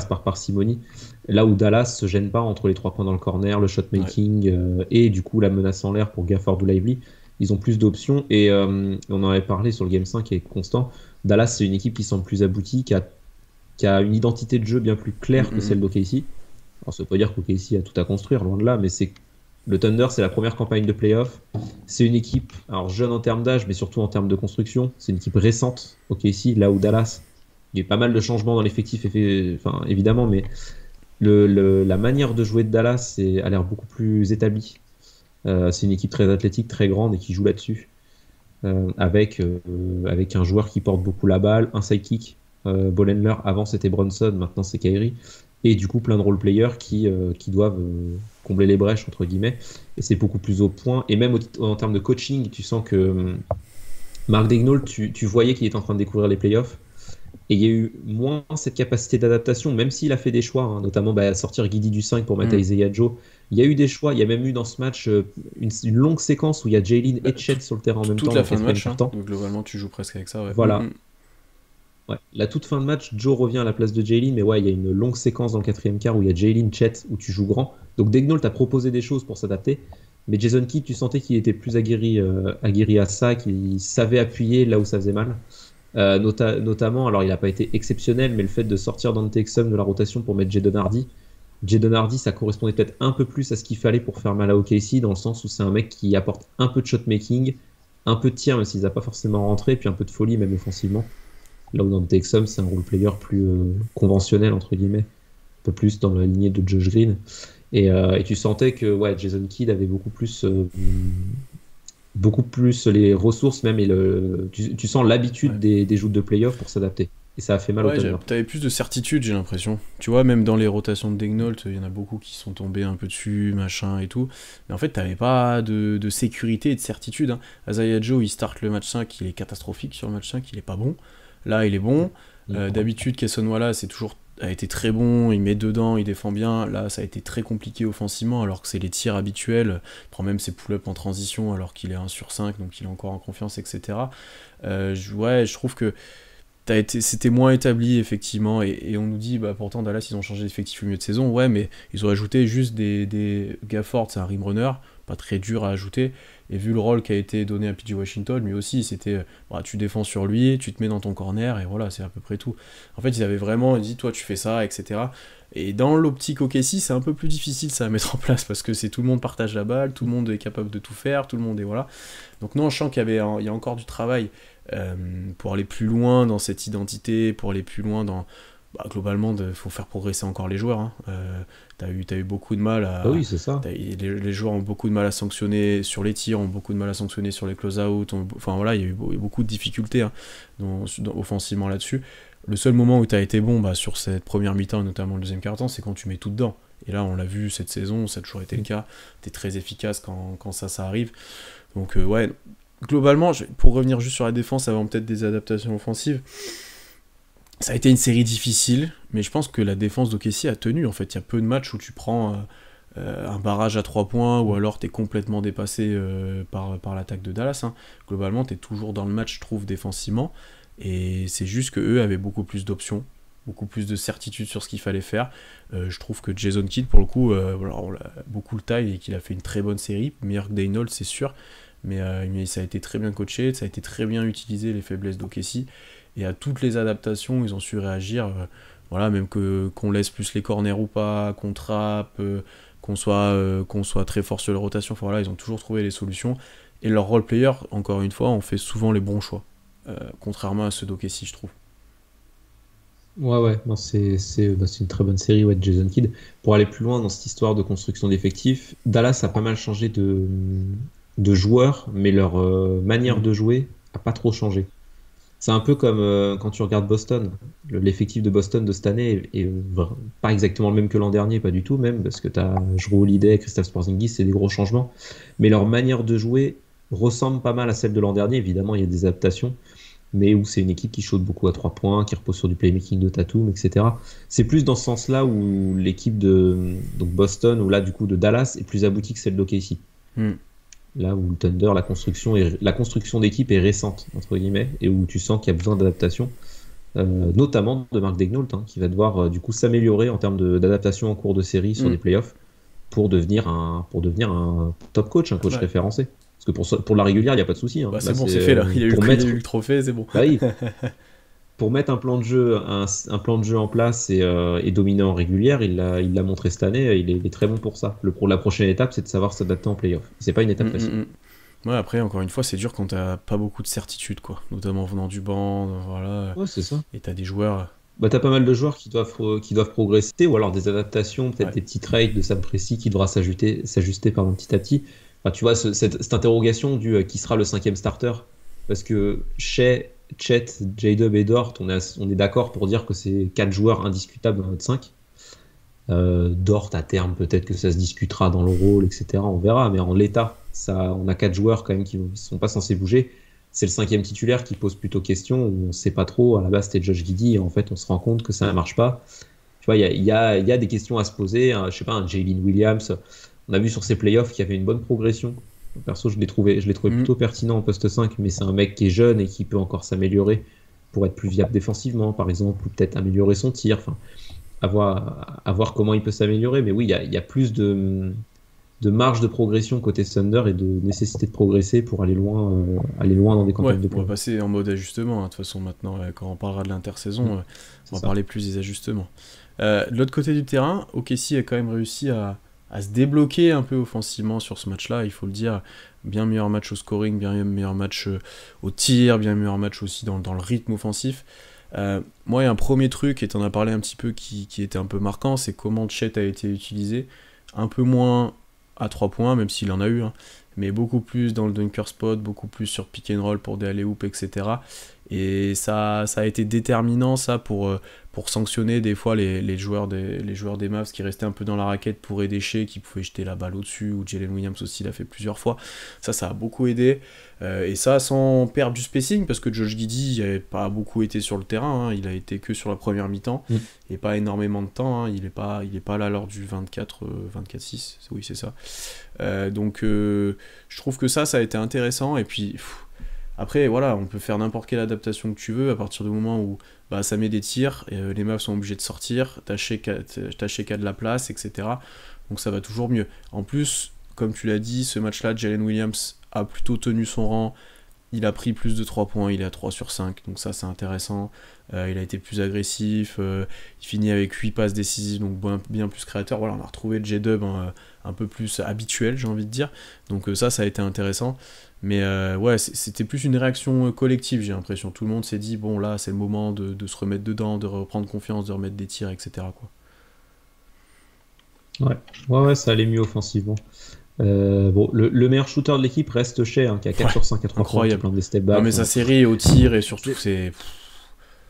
par parcimonie. Là où Dallas se gêne pas entre les trois points dans le corner, le shot
Ouais.
making et du coup la menace en l'air pour Gafford ou Lively. Ils ont plus d'options et on en avait parlé sur le Game 5 qui est constant. Dallas, c'est une équipe qui semble plus aboutie, qui a une identité de jeu bien plus
Mm,
claire que
mm,
celle d'OKC. Alors, ça veut pas dire qu'OKC a tout à construire, loin de là, mais le Thunder, c'est la première campagne de playoff. C'est une équipe, alors jeune en termes d'âge, mais surtout en termes de construction. C'est une équipe récente, OKC, là où Dallas, il y a eu pas mal de changements dans l'effectif, enfin, évidemment, mais la manière de jouer de Dallas a l'air beaucoup plus établie. C'est une équipe très athlétique, très grande et qui joue là-dessus. Avec un joueur qui porte beaucoup la balle, un sidekick. Bollenler, avant c'était Brunson, maintenant c'est Kyrie. Et du coup, plein de role-players qui doivent combler les brèches, entre guillemets. Et c'est beaucoup plus au point. Et même en termes de coaching, tu sens que Mark Daigneault, tu voyais qu'il était en train de découvrir les playoffs. Et il y a eu moins cette capacité d'adaptation, même s'il a fait des choix, hein, notamment sortir Guidi du 5 pour mettre
mm.
Isaiah Joe. Il y a eu des choix, il y a même eu dans ce match une longue séquence où il y a Jalen
Bah,
et Chet sur le terrain en même
toute
temps
la
dans le
fin de
quatrième
match, hein.
quart-temps.
Donc, globalement, tu joues presque avec ça, ouais. Mm,
Voilà.
mm.
Ouais. La toute fin de match, Joe revient à la place de Jalen, mais ouais, il y a une longue séquence dans le quatrième quart où il y a Jalen, Chet, où tu joues grand. Donc Daigneault t'a proposé des choses pour s'adapter, mais Jason Kidd, tu sentais qu'il était plus aguerri à ça, qu'il savait appuyer là où ça faisait mal. Notamment, alors il n'a pas été exceptionnel, mais le fait de sortir Dante Exum de la rotation pour mettre Jaden Hardy. Jaden Hardy, ça correspondait peut-être un peu plus à ce qu'il fallait pour faire mal à OKC, dans le sens où c'est un mec qui apporte un peu de shot making, un peu de tir, même s'il n'a pas forcément rentré, puis un peu de folie, même offensivement. Là où Dante Exum, c'est un role player plus conventionnel, entre guillemets, un peu plus dans la lignée de Josh Green. Et tu sentais que ouais, Jason Kidd avait beaucoup plus les ressources même tu sens
Ouais.
l'habitude des joutes de playoff pour s'adapter. Et ça a fait mal au
Ouais,
Thunder.
t'avais plus de certitude, j'ai l'impression. Tu vois, même dans les rotations de Daigneault, il y en a beaucoup qui sont tombés un peu dessus, machin et tout. Mais en fait, t'avais pas de sécurité et de certitude, hein. Isaiah Joe, il start le match 5, il est catastrophique sur le match 5, il est pas bon. Là, il est bon. D'habitude, Kesson Wallace a été très bon, il met dedans, il défend bien. Là, ça a été très compliqué offensivement, alors que c'est les tirs habituels. Il prend même ses pull-ups en transition, alors qu'il est 1 sur 5, donc il est encore en confiance, etc. Ouais, je trouve que c'était moins établi effectivement et on nous dit bah pourtant Dallas ils ont changé d'effectif au milieu de saison, ouais mais ils ont ajouté juste des Gafford, c'est un rim runner pas très dur à ajouter, et vu le rôle qui a été donné à PJ Washington, lui aussi c'était bah, tu défends sur lui, tu te mets dans ton corner et voilà, c'est à peu près tout. En fait ils avaient vraiment dit toi tu fais ça, etc. Et dans l'optique OKC c'est un peu plus difficile ça à mettre en place parce que c'est tout le monde partage la balle, tout le monde est capable de tout faire, tout le monde est voilà. Donc non, je sens il y a encore du travail pour aller plus loin dans cette identité, pour aller plus loin dans... Bah, globalement, il faut faire progresser encore les joueurs, hein. T'as eu beaucoup de mal
Bah
à...
oui, c'est ça.
Les joueurs ont beaucoup de mal à sanctionner sur les tirs, ont beaucoup de mal à sanctionner sur les close-out, enfin voilà, il y a eu beaucoup de difficultés hein, offensivement là-dessus. Le seul moment où tu as été bon bah, sur cette première mi-temps, notamment le deuxième quart-temps, c'est quand tu mets tout dedans. Et là, on l'a vu cette saison, ça a toujours été le cas. Tu es très efficace quand ça arrive. Donc ouais, globalement, pour revenir juste sur la défense avant peut-être des adaptations offensives, ça a été une série difficile, mais je pense que la défense d'OKC a tenu. En fait, il y a peu de matchs où tu prends un barrage à 3 points ou alors tu es complètement dépassé par l'attaque de Dallas, hein. Globalement, tu es toujours dans le match, je trouve, défensivement. Et c'est juste qu'eux avaient beaucoup plus d'options, beaucoup plus de certitude sur ce qu'il fallait faire. Je trouve que Jason Kidd, pour le coup, on l'a beaucoup le taille et qu'il a fait une très bonne série, meilleur que Daigneault, c'est sûr. Mais ça a été très bien coaché, ça a été très bien utilisé les faiblesses d'OKC, et à toutes les adaptations ils ont su réagir, voilà, même qu'on laisse plus les corners ou pas, qu'on trappe, qu'on soit très fort sur les rotations, enfin voilà, ils ont toujours trouvé les solutions, et leurs role players, encore une fois, ont fait souvent les bons choix, contrairement à ceux d'OKC, je trouve.
Ouais, ouais, non, c'est une très bonne série, ouais, de Jason Kidd. Pour aller plus loin dans cette histoire de construction d'effectifs, Dallas a pas mal changé de joueurs, mais leur manière
Mm.
de jouer a pas trop changé. C'est un peu comme quand tu regardes Boston. L'effectif de Boston de cette année est pas exactement le même que l'an dernier, pas du tout même, parce que tu as Jrue Holiday, Kristaps Porzingis, c'est des gros changements. Mais leur manière de jouer ressemble pas mal à celle de l'an dernier. Évidemment, il y a des adaptations. mais où c'est une équipe qui shoot beaucoup à 3 points, qui repose sur du playmaking de Tatum, etc. C'est plus dans ce sens-là où l'équipe de donc Boston, ou là du coup de Dallas, est plus aboutie que celle d'OKC.
Hmm.
Là où le Thunder, la construction d'équipe est récente, entre guillemets, et où tu sens qu'il y a besoin d'adaptation, notamment de Mark Daigneault, qui va devoir du coup s'améliorer en termes d'adaptation en cours de série sur des playoffs pour devenir un top coach, un coach
Ouais.
référencé. Parce que pour la régulière, il n'y a pas de souci.
Bah, c'est bon, c'est fait là. Il a eu le trophée, c'est bon.
Bah oui. Pour mettre un plan de jeu, un plan de jeu en place et dominer en régulière, il l'a montré cette année, il est très bon pour ça. La prochaine étape, c'est de savoir s'adapter en playoff. C'est pas une étape facile.
Ouais, après, encore une fois, c'est dur quand t'as pas beaucoup de certitude, quoi. Notamment venant du banc, voilà.
Ouais, c'est ça.
Et t'as des joueurs.
Bah, t'as pas mal de joueurs qui doivent progresser, ou alors des adaptations, peut-être des petits trades de Sam Presti qui devra s'ajuster petit à petit. Enfin, tu vois, cette interrogation du qui sera le 5e starter, parce que chez Chet, J-Dub et Dort, on est d'accord pour dire que c'est 4 joueurs indiscutables dans notre 5. Dort, à terme, peut-être que ça se discutera dans le rôle, etc. On verra, mais en l'état, on a 4 joueurs quand même qui ne sont pas censés bouger. C'est le 5e titulaire qui pose plutôt question, où on ne sait pas trop. À la base, c'était Josh Giddey, et en fait, on se rend compte que ça ne marche pas. Tu vois, il y a des questions à se poser. Je sais pas, un Jalen Williams, on a vu sur ses playoffs qu'il y avait une bonne progression. Perso, je l'ai trouvé plutôt pertinent en poste 5, mais c'est un mec qui est jeune et qui peut encore s'améliorer pour être plus viable défensivement, par exemple, ou peut-être améliorer son tir. Enfin, à voir comment il peut s'améliorer. Mais oui, il y a plus de marge de progression côté Thunder et de nécessité de progresser pour aller loin dans des campagnes de points.
On va passer en mode ajustement, de toute façon, maintenant, quand on parlera de l'intersaison, on va parler plus des ajustements. De l'autre côté du terrain, OKC a quand même réussi à se débloquer un peu offensivement sur ce match-là, il faut le dire. Bien meilleur match au scoring, bien meilleur match au tir, bien meilleur match aussi dans le rythme offensif. Moi, il y a un premier truc, et tu en as parlé un petit peu, qui était un peu marquant, c'est comment Chet a été utilisé. Un peu moins à 3 points, même s'il en a eu, mais beaucoup plus dans le dunker spot, beaucoup plus sur pick and roll pour des alley-oop, etc. Et ça a été déterminant, ça, pour sanctionner des fois les joueurs des Mavs qui restaient un peu dans la raquette pour aider Shea, qui pouvait jeter la balle au-dessus, ou Jalen Williams aussi l'a fait plusieurs fois. Ça a beaucoup aidé. Et ça, sans perdre du spacing, parce que Josh Giddey n'avait pas beaucoup été sur le terrain, il a été que sur la première mi-temps, et pas énormément de temps, il est pas là lors du 24-6, oui c'est ça. Donc je trouve que ça a été intéressant, et puis après voilà, on peut faire n'importe quelle adaptation que tu veux, à partir du moment où ça met des tirs, et les Mavs sont obligés de sortir, t'as Shea de la place, etc. Donc ça va toujours mieux. En plus, comme tu l'as dit, ce match-là, Jalen Williams a plutôt tenu son rang, il a pris plus de 3 points, il est à 3 sur 5, donc ça c'est intéressant. Il a été plus agressif, il finit avec 8 passes décisives, donc bien plus créateur. Voilà, on a retrouvé le J-Dub un peu plus habituel, j'ai envie de dire, donc ça a été intéressant. Mais ouais, c'était plus une réaction collective, j'ai l'impression. Tout le monde s'est dit, bon là c'est le moment de se remettre dedans, de reprendre confiance, de remettre des tirs, etc. quoi.
Ouais, ça allait mieux offensivement. Bon, le meilleur shooter de l'équipe reste Shea, qui a 4 sur 5 à 3 points, qui plante des step back.
Non mais sa série au tir, et surtout c'est...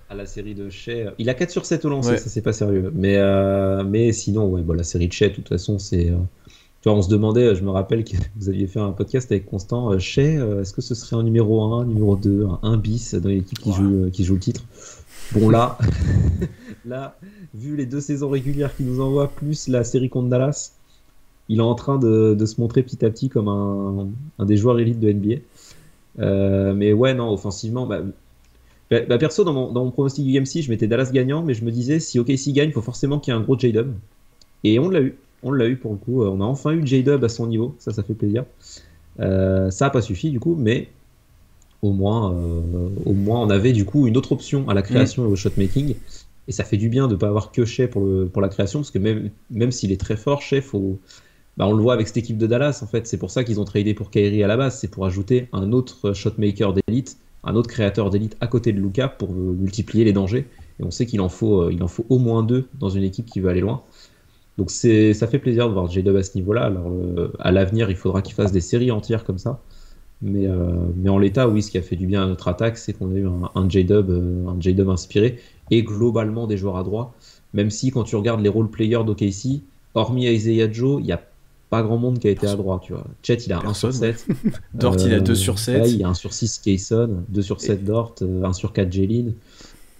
À la série de Shea, il a 4 sur 7 au lancer, ça c'est pas sérieux. Mais sinon, la série de Shea, de toute façon, c'est... Tu vois, on se demandait, je me rappelle que vous aviez fait un podcast avec Constant, Shea, est-ce que ce serait un numéro 1, numéro 2, un 1 bis dans l'équipe qui joue le titre? Bon là, vu les 2 saisons régulières qu'il nous envoie, plus la série contre Dallas, il est en train de se montrer petit à petit comme un des joueurs élites de NBA. Mais ouais, non, offensivement, perso, dans mon pronostic du Game 6, je mettais Dallas gagnant, mais je me disais, si OKC gagne, il faut forcément qu'il y ait un gros J-Dub. Et on l'a eu. On l'a eu pour le coup. On a enfin eu J-Dub à son niveau. Ça fait plaisir. Ça n'a pas suffi du coup, mais au moins on avait du coup une autre option à la création et au shotmaking. Et ça fait du bien de ne pas avoir que Shea pour la création, parce que même s'il est très fort, Shea, on le voit avec cette équipe de Dallas, en fait. C'est pour ça qu'ils ont tradé pour Kyrie à la base. C'est pour ajouter un autre shotmaker d'élite, un autre créateur d'élite à côté de Luka pour multiplier les dangers. Et on sait qu'il en faut au moins 2 dans une équipe qui veut aller loin. Donc ça fait plaisir de voir J-Dub à ce niveau-là. Alors à l'avenir, il faudra qu'il fasse des séries entières comme ça. Mais en l'état, oui, ce qui a fait du bien à notre attaque, c'est qu'on a eu un J-Dub inspiré, et globalement des joueurs à droit. Même si quand tu regardes les role players d'OKC, hormis Isaiah Joe, il n'y a pas grand monde qui a été à
Perso-
droit, tu vois. Chet, il a 1 sur
Personne, ouais.
7.
Dort, il a 2 sur
Pareil,
7.
il y a 1 sur 6 Kayson, 2 sur
Et,
7 Dort, 1 sur 4 Jalen.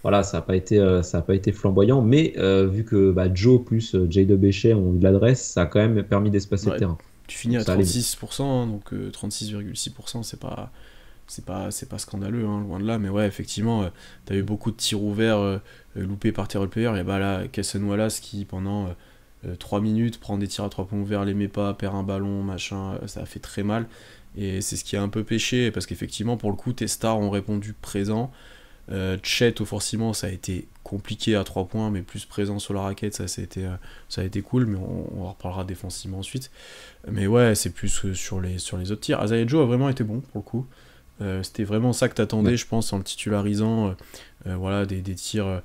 Voilà, ça a pas été flamboyant, mais vu que bah, Joe plus Jay Bechet ont eu de l'adresse, ça a quand même permis d'espacer le
ouais,
terrain.
tu finis
Donc
à
ça allait mieux.
36%, hein, donc 36,6%, c'est pas scandaleux, hein, loin de là, mais ouais, effectivement, t'as eu beaucoup de tirs ouverts loupés par tes role-players. Il y a bah, là Cason Wallace qui, pendant 3 minutes, prend des tirs à 3 points ouverts, les met pas, perd un ballon, machin, ça a fait très mal. Et c'est ce qui a un peu pêché, parce qu'effectivement, pour le coup, tes stars ont répondu présent. Chet, offensivement, ça a été compliqué à 3 points, mais plus présent sur la raquette, ça a été cool, mais on en reparlera défensivement ensuite. Mais ouais, c'est plus sur les autres tirs. Isaiah Joe a vraiment été bon, pour le coup. C'était vraiment ça que
Ouais.
t'attendais, je pense, en le titularisant. Voilà, des tirs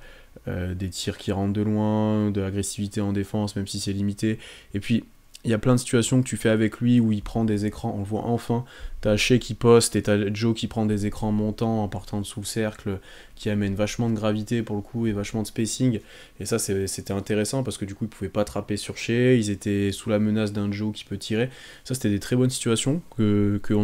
qui rentrent de loin, de l'agressivité en défense, même si c'est limité. Et puis, il y a plein de situations que tu fais avec lui où il prend des écrans, on le voit enfin. T'as Shea qui poste et t'as Joe qui prend des écrans montants en partant de sous le cercle, qui amène vachement de gravité pour le coup et vachement de spacing. Et ça, c'était intéressant parce que du coup, ils pouvaient pas attraper sur Shea, ils étaient sous la menace d'un Joe qui peut tirer. Ça, c'était des très bonnes situations qu'on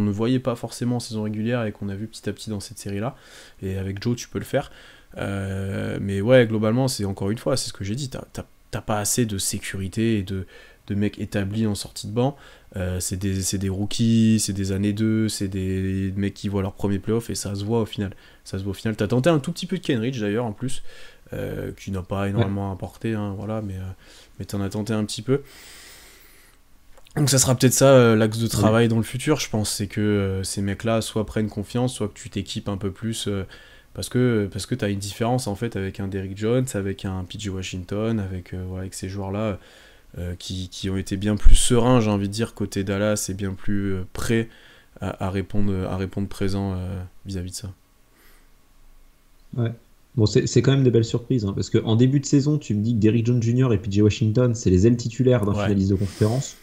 ne voyait pas forcément en saison régulière et qu'on a vu petit à petit dans cette série-là. Et avec Joe, tu peux le faire. Mais ouais, globalement, c'est encore une fois, c'est ce que j'ai dit, t'as pas assez de sécurité et de mecs établis en sortie de banc. C'est des rookies, c'est des années 2, c'est des mecs qui voient leur premier playoff et ça se voit au final. Ça se voit au final. T'as tenté un tout petit peu de Kenrich d'ailleurs en plus, qui n'a pas
Ouais.
énormément apporté, hein, voilà, mais t'en as tenté un petit peu. Donc ça sera peut-être ça l'axe de
Ouais.
travail dans le futur, je pense, c'est que ces mecs-là soit prennent confiance, soit que tu t'équipes un peu plus, parce que tu as une différence en fait avec un Derrick Jones, avec un PJ Washington, avec ces joueurs-là qui ont été bien plus sereins, j'ai envie de dire, côté Dallas, et bien plus prêts à répondre présent vis-à-vis de ça.
Ouais. Bon, c'est quand même des belles surprises, hein, parce qu'en début de saison, tu me dis que Derrick Jones Jr. et PJ Washington, c'est les ailes titulaires d'un
Ouais.
finaliste de conférence.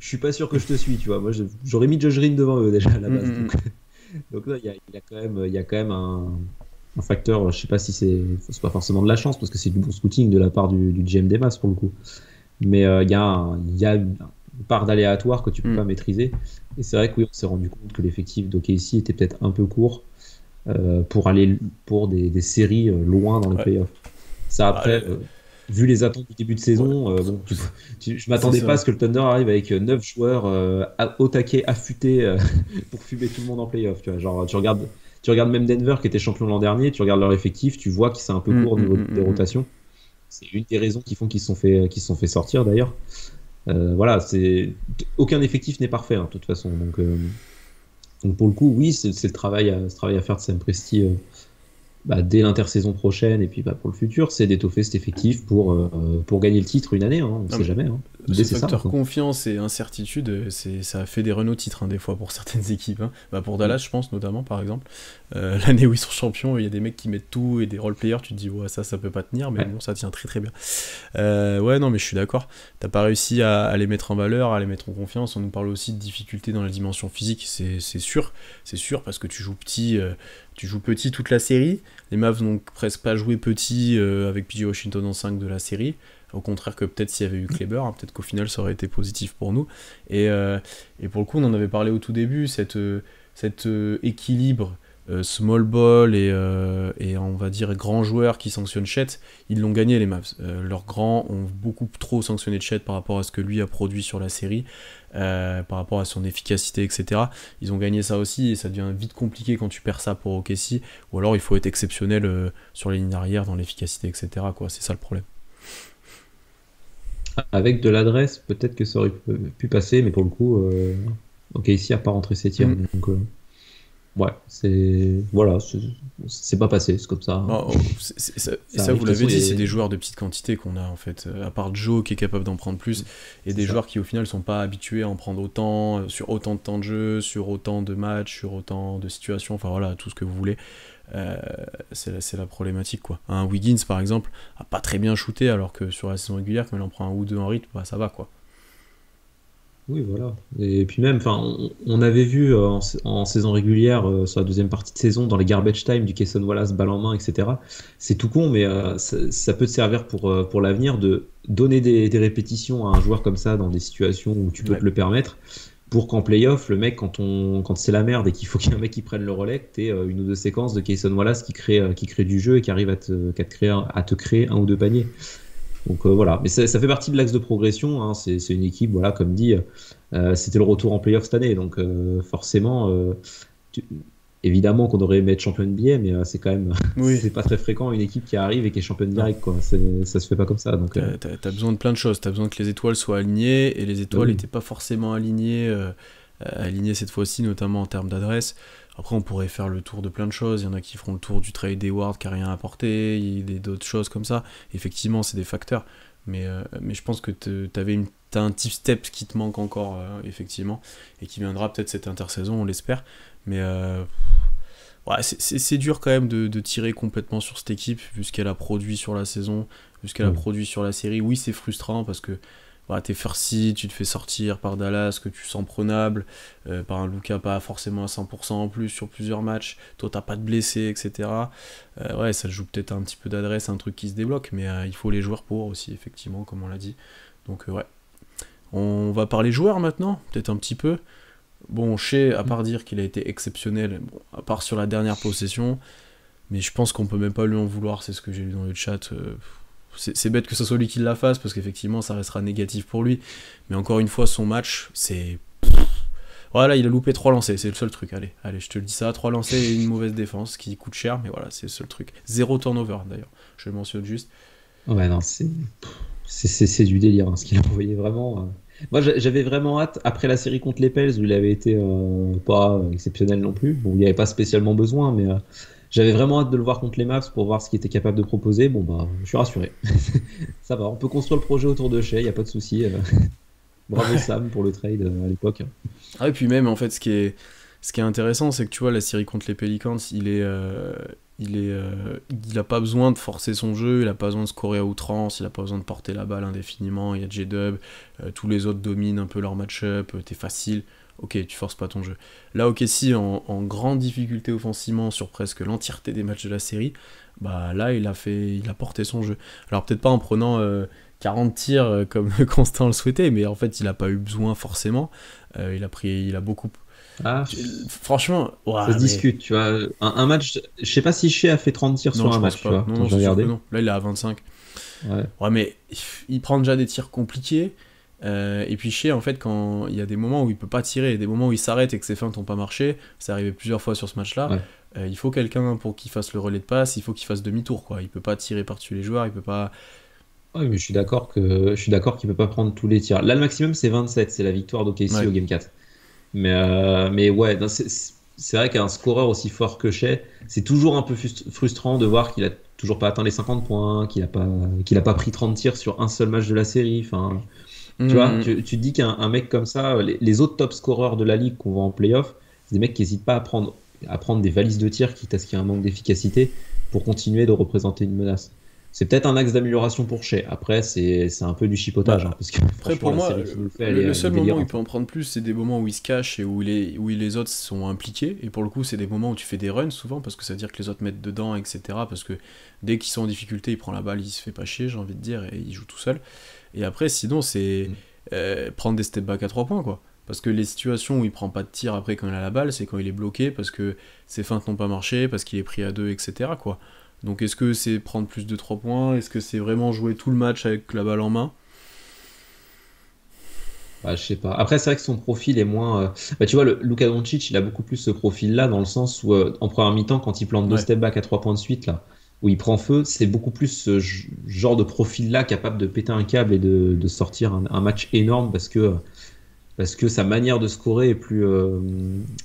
Je suis pas sûr que je te suis, tu vois. Moi, j'aurais mis Josh Green devant eux déjà à la
Mm,
base.
mm,
Donc,
mm.
donc là, il y a quand même un facteur. Je sais pas si c'est pas forcément de la chance parce que c'est du bon scouting de la part du GM des masses pour le coup. Mais il y a une part d'aléatoire que tu peux
Mm.
pas maîtriser. Et c'est vrai que oui, on s'est rendu compte que l'effectif d'OKC était peut-être un peu court pour aller pour des séries loin dans les
Ouais.
playoffs. Ça
Bah,
après, vu les attentes du début de
ouais,
saison, bon, je
c'est
m'attendais pas à
ça.
ce que le Thunder arrive avec 9 joueurs au taquet, affûtés pour fumer tout le monde en playoff. Tu vois, genre, tu regardes même Denver qui était champion l'an dernier, tu regardes leur effectif, tu vois que c'est un peu
Mm,
court au
mm,
niveau
mm,
des
mm, mm.
rotations. C'est une des raisons qui font qu'ils se sont fait sortir d'ailleurs. Voilà, aucun effectif n'est parfait hein, de toute façon. Donc pour le coup, oui, c'est le travail à faire de Sam Presti dès l'intersaison prochaine et puis pour le futur, c'est d'étoffer cet effectif pour gagner le titre une année. Hein, on ne
Non,
sait
mais
jamais. Hein. L'idée,
ce
c'est ça
facteur
maintenant.
confiance et incertitude, ça a fait des runs au titre hein, des fois pour certaines équipes. Hein. Bah, pour
Mm.
Dallas, je pense notamment, par exemple. L'année où ils sont champions, il y a des mecs qui mettent tout et des role-players, tu te dis, ouais, ça peut pas tenir, mais
Ouais.
bon, ça tient très très bien. Ouais, non, mais je suis d'accord. T'as pas réussi à les mettre en valeur, à les mettre en confiance. On nous parle aussi de difficultés dans la dimension physique, c'est sûr. C'est sûr, parce que tu joues petit toute la série. Les Mavs n'ont presque pas joué petit avec PJ Washington en 5 de la série. Au contraire que peut-être s'il y avait eu Kleber, hein, peut-être qu'au final ça aurait été positif pour nous. Et pour le coup, on en avait parlé au tout début, cet équilibre small ball et on va dire grand joueur qui sanctionne Chet, ils l'ont gagné les Mavs. Leurs grands ont beaucoup trop sanctionné Chet par rapport à ce que lui a produit sur la série, par rapport à son efficacité, etc. Ils ont gagné ça aussi et ça devient vite compliqué quand tu perds ça pour OKC, ou alors il faut être exceptionnel sur les lignes arrière dans l'efficacité, etc. Quoi. C'est ça le problème.
Avec de l'adresse, peut-être que ça aurait pu passer, mais pour le coup, ok, ici, à pas rentré septième.
Mm.
Donc, ouais, c'est pas passé, c'est comme ça. Hein.
Oh, et
Ça
ça,
arrive.
vous
De toute
l'avez
façon,
dit, c'est des joueurs de petite quantité qu'on a en fait, à part Joe qui est capable d'en prendre plus, et
c'est
des
ça.
joueurs qui au final sont pas habitués à en prendre autant, sur autant de temps de jeu, sur autant de matchs, sur autant de situations, enfin voilà, tout ce que vous voulez. Euh, c'est la problématique quoi. Un Wiggins par exemple a pas très bien shooté alors que sur la saison régulière, quand il en prend un ou deux en rythme, bah, ça va quoi.
Oui, voilà. Et puis même, enfin, on avait vu en saison régulière, sur la deuxième partie de saison, dans les garbage time du Cason Wallace, balle en main, etc. C'est tout con, mais ça peut te servir pour l'avenir de donner des répétitions à un joueur comme ça dans des situations où tu peux
Ouais.
te le permettre, pour qu'en playoff, le mec, quand c'est la merde et qu'il faut qu'il y ait un mec qui prenne le relais, que t'aies une ou deux séquences de Cason Wallace qui crée du jeu et qui arrive à te créer un ou deux paniers. Donc voilà, mais ça fait partie de l'axe de progression, hein. C'est une équipe, voilà, comme dit, c'était le retour en playoff cette année, donc forcément, tu- évidemment qu'on aurait aimé être champion NBA, mais c'est quand même,
Oui.
c'est pas très fréquent une équipe qui arrive et qui est championne
Non.
direct, quoi. Ça se fait pas comme ça, donc
T'as besoin de plein de choses. T'as besoin que les étoiles soient alignées, et les
bah
étoiles
oui.
n'étaient pas forcément alignées cette fois-ci, notamment en termes d'adresse. Après, on pourrait faire le tour de plein de choses. Il y en a qui feront le tour du trade Hayward qui n'a rien apporté, il y a d'autres choses comme ça. Effectivement, c'est des facteurs. Mais je pense que t'as un petit step qui te manque encore, effectivement, et qui viendra peut-être cette intersaison, on l'espère. Mais ouais, c'est dur quand même de tirer complètement sur cette équipe, vu ce qu'elle a produit sur la saison, vu ce qu'elle a
Ouais.
produit sur la série. Oui, c'est frustrant parce que bah, t'es farci, tu te fais sortir par Dallas, que tu sens prenable, par un Luka pas forcément à 100% en plus sur plusieurs matchs, toi t'as pas de blessés, etc. Ouais, ça joue peut-être un petit peu d'adresse, un truc qui se débloque, mais il faut les joueurs pour aussi, effectivement, comme on l'a dit. Donc ouais. On va parler joueurs maintenant, peut-être un petit peu. Bon, Shea, à part dire qu'il a été exceptionnel, bon, à part sur la dernière possession, mais je pense qu'on peut même pas lui en vouloir, c'est ce que j'ai lu dans le chat. C'est bête que ce soit lui qui la fasse, parce qu'effectivement ça restera négatif pour lui. Mais encore une fois, son match, c'est... Voilà, il a loupé 3 lancers, c'est le seul truc. Allez, je te le dis ça, 3 lancers et une mauvaise défense qui coûte cher, mais voilà, c'est le seul truc. Zéro turnover d'ailleurs, je le mentionne juste.
Ouais, non, c'est du délire, hein, ce qu'il a envoyé vraiment. Moi, j'avais vraiment hâte, après la série contre les Pels, où il avait été pas exceptionnel non plus, bon, il n'y avait pas spécialement besoin, mais j'avais vraiment hâte de le voir contre les Mavs pour voir ce qu'il était capable de proposer. Bon, bah, je suis rassuré. Ça va, on peut construire le projet autour de Shea, il n'y a pas de souci. Bravo
Ouais.
Sam pour le trade à l'époque.
Ah, et puis même, en fait, ce qui est intéressant, c'est que tu vois, la série contre les Pelicans, il a pas besoin de forcer son jeu, il a pas besoin de scorer à outrance, il a pas besoin de porter la balle indéfiniment, il y a J-Dub, tous les autres dominent un peu leur match-up, t'es facile, ok, tu forces pas ton jeu. Là, ok, si, en grande difficulté offensivement sur presque l'entièreté des matchs de la série, bah là, il a porté son jeu. Alors peut-être pas en prenant 40 tirs comme Constant le souhaitait, mais en fait, il a pas eu besoin forcément. Il a beaucoup.
Ah,
Franchement,
ça se
ouah, mais.
discute, tu vois. Un match, je sais pas si Shea a fait 30 tirs
Non,
sur
je
un
pense
match, tu
pas.
vois,
Non,
quand
non,
j'ai
c'est sûr que
regardé.
non. Là, il est à 25.
Ouais.
Ouais, mais il prend déjà des tirs compliqués. Et puis Shea, en fait, quand il y a des moments où il peut pas tirer, des moments où il s'arrête et que ses feintes n'ont pas marché, c'est arrivé plusieurs fois sur ce match-là.
Ouais.
Il faut quelqu'un pour qu'il fasse le relais de passe, il faut qu'il fasse demi-tour, quoi. Il peut pas tirer par-dessus les joueurs, il peut pas.
Ouais, mais je suis d'accord qu'il peut pas prendre tous les tirs. Là, le maximum, c'est 27, c'est la victoire d'OKC
Ouais.
au Game 4. Mais ouais, non, c'est vrai qu'un scoreur aussi fort que Shea, c'est toujours un peu frustrant de voir qu'il a toujours pas atteint les 50 points, qu'il a pas pris 30 tirs sur un seul match de la série. Enfin, tu vois,
Mmh.
tu te dis qu'un mec comme ça, les autres top scoreurs de la ligue qu'on voit en playoff, c'est des mecs qui n'hésitent pas à prendre des valises de tir, quitte à ce qu'il y ait un manque d'efficacité, pour continuer de représenter une menace. C'est peut-être un axe d'amélioration pour Shea. Après, c'est un peu du chipotage, hein,
Bah,
parce que
après,
franchement,
pour
la
moi,
série qu'il nous fait,
le
elle est
seul moment où il
délirante,
peut
hein.
en prendre plus, c'est des moments où il se cache et où les autres sont impliqués. Et pour le coup, c'est des moments où tu fais des runs souvent, parce que ça veut dire que les autres mettent dedans, etc. Parce que dès qu'ils sont en difficulté, il prend la balle, il se fait pas chier, j'ai envie de dire, et il joue tout seul. Et après, sinon, c'est
Mm.
prendre des step back à 3 points, quoi. Parce que les situations où il prend pas de tir après quand il a la balle, c'est quand il est bloqué, parce que ses feintes n'ont pas marché, parce qu'il est pris à 2, etc., quoi. Donc est-ce que c'est prendre plus de 3 points? Est-ce que c'est vraiment jouer tout le match avec la balle en main?
Bah, je sais pas. Après, c'est vrai que son profil est moins. Bah, tu vois, Luka Doncic, il a beaucoup plus ce profil-là, dans le sens où, en première mi-temps, quand il plante deux
Ouais.
step back à 3 points de suite, là, où il prend feu, c'est beaucoup plus ce genre de profil-là capable de péter un câble et de sortir un match énorme parce que sa manière de scorer est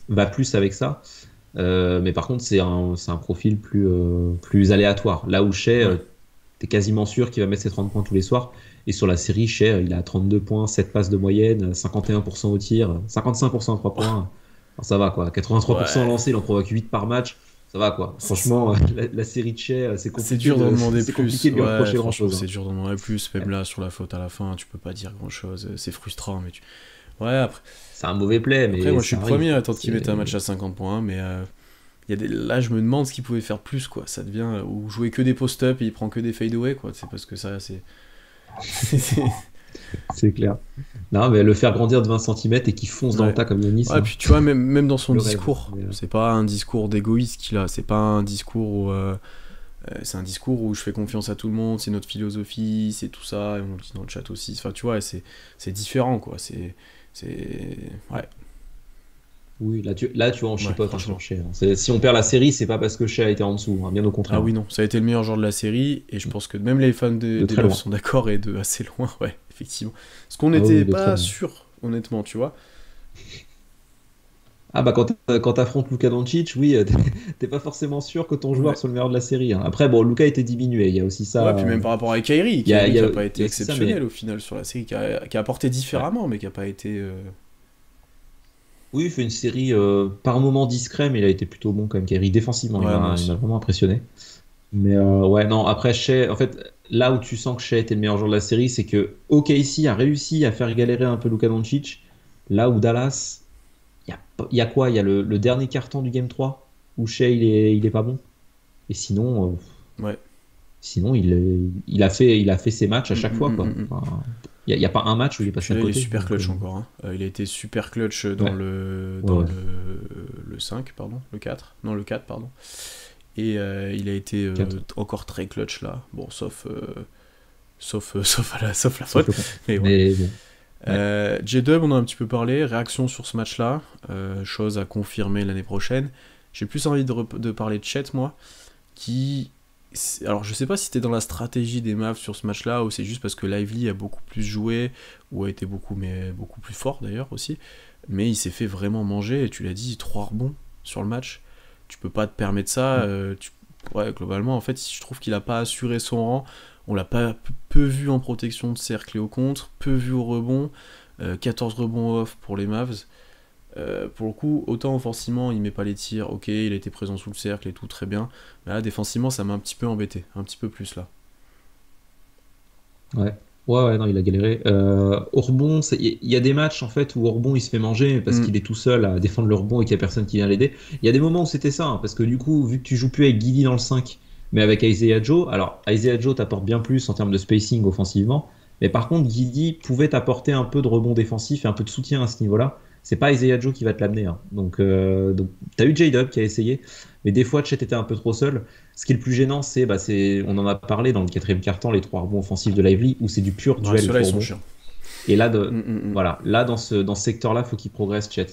va plus avec ça. Mais par contre, c'est un profil plus aléatoire. Là où Shea,
Ouais.
t'es quasiment sûr qu'il va mettre ses 30 points tous les soirs. Et sur la série, Shea, il a 32 points, 7 passes de moyenne, 51% au tir, 55% à 3 points. Alors ça va quoi. 83%
Ouais.
lancé, il en provoque 8 par match. Ça va quoi.
C'est
Franchement, la série de Shea,
c'est dur d'en demander
c'est
plus.
compliqué de lui
Ouais,
reprocher
franchement,
grand-chose,
c'est
hein.
dur d'en demander plus. Même là, sur la faute à la fin, tu peux pas dire grand-chose. C'est frustrant, mais tu... Ouais, après,
C'est un mauvais play, mais
moi je suis
ça
le
arrive.
premier à attendre qu'il mette un
C'est...
match à 50 points, mais là je me demande ce qu'il pouvait faire plus, quoi. Ça devient. Ou jouer que des post-up et il prend que des fade-away, quoi. C'est parce que ça, c'est. c'est-
c'est clair. Non, mais le faire grandir de 20 centimètres et qu'il fonce dans le
Ouais.
tas comme Yanis,
Ouais, puis tu vois, même dans son
le rêve.
discours, c'est pas un discours d'égoïste qu'il a, c'est pas un discours où. C'est un discours où je fais confiance à tout le monde, c'est notre philosophie, c'est tout ça, et on le dit dans le chat aussi. Enfin, tu vois, c'est différent, quoi. Ouais,
Oui, là, tu vois, on chie
ouais,
pas
franchement.
sur Shea, hein. Si on perd la série, c'est pas parce que Shea a été en dessous, hein, bien au
Ah
contraire.
oui, non, ça a été le meilleur joueur de la série, et je pense que même les fans
De
des
très
Loves
loin.
sont d'accord, et de assez loin, ouais, effectivement. Parce qu'on
Ah
n'était
oui, de très
pas
loin.
sûr, honnêtement, tu vois.
Ah bah quand t'affrontes Luka Doncic, oui, t'es pas forcément sûr que ton joueur
Ouais.
soit le meilleur de la série, hein. Après, bon, Luka était diminué, il y a aussi
Ouais,
ça.
puis même par rapport à Kyrie,
Il y a, il y
Kyrie qui
a-
a pas
il y
été
a aussi ça,
exceptionnel
mais
au final sur la série, qui a apporté
ouais.
différemment, mais qui a pas été.
Oui, il fait une série par moments discret, mais il a été plutôt bon quand même, Kyrie. Défensivement,
Ouais, moi
il m'a
aussi.
vraiment impressionné. Mais ouais, non, après, Shea, en fait, là où tu sens que Shea était le meilleur joueur de la série, c'est que OKC a réussi à faire galérer un peu Luka Doncic, là où Dallas, il y a quoi? Il y a le dernier carton du Game 3 où Shea il est pas bon. Et
Ouais.
sinon il a fait ses matchs à chaque fois, quoi.
Mm.
Enfin, il y a pas un match où il est passé
Puis
à
là, il est
côté.
super
Donc,
clutch encore, hein. Il a été super clutch
ouais, ouais, ouais.
le 5, pardon, le 4. Non, le 4, pardon. Et il a été
4.
encore très clutch là. Bon, sauf la
Sauf
faute.
le con.
Mais ouais.
Mais bon, ouais.
J-Dub, on en a un petit peu parlé. Réaction sur ce match-là. Chose à confirmer l'année prochaine. J'ai plus envie de parler de Chet, moi. Alors, je sais pas si c'était dans la stratégie des Mavs sur ce match-là, ou c'est juste parce que Lively a beaucoup plus joué, ou a été beaucoup plus fort d'ailleurs aussi. Mais il s'est fait vraiment manger, et tu l'as dit, 3 rebonds sur le match. Tu peux pas te permettre ça. Ouais, globalement, en fait, je trouve qu'il a pas assuré son rang. On l'a pas peu vu en protection de cercle et au contre, peu vu au rebond. 14 rebonds off pour les Mavs. Pour le coup, autant offensivement, il met pas les tirs, ok, il a été présent sous le cercle et tout, très bien. Mais là, défensivement, ça m'a un petit peu embêté, un petit peu plus là.
Ouais. Ouais, ouais, non, il a galéré. Au rebond, il y a des matchs en fait où au rebond il se fait manger parce
Mm.
qu'il est tout seul à défendre le rebond et qu'il n'y a personne qui vient l'aider. Il y a des moments où c'était ça, hein, parce que du coup, vu que tu joues plus avec Guidi dans le 5, mais avec Isaiah Joe, alors Isaiah Joe t'apporte bien plus en termes de spacing offensivement, mais par contre, Guidi pouvait t'apporter un peu de rebond défensif et un peu de soutien à ce niveau-là. C'est pas Isaiah Joe qui va te l'amener, hein. Donc t'as eu J-Dub qui a essayé, mais des fois, Chet était un peu trop seul. Ce qui est le plus gênant, on en a parlé dans le quatrième quart-temps, les 3 rebonds offensifs de Lively, où c'est du pur
Ouais,
duel
ceux-là, ils
pour
sont
rebond.
chiants.
Et là,
Mm.
voilà, là dans ce secteur-là, faut qu'il progresse, Chet.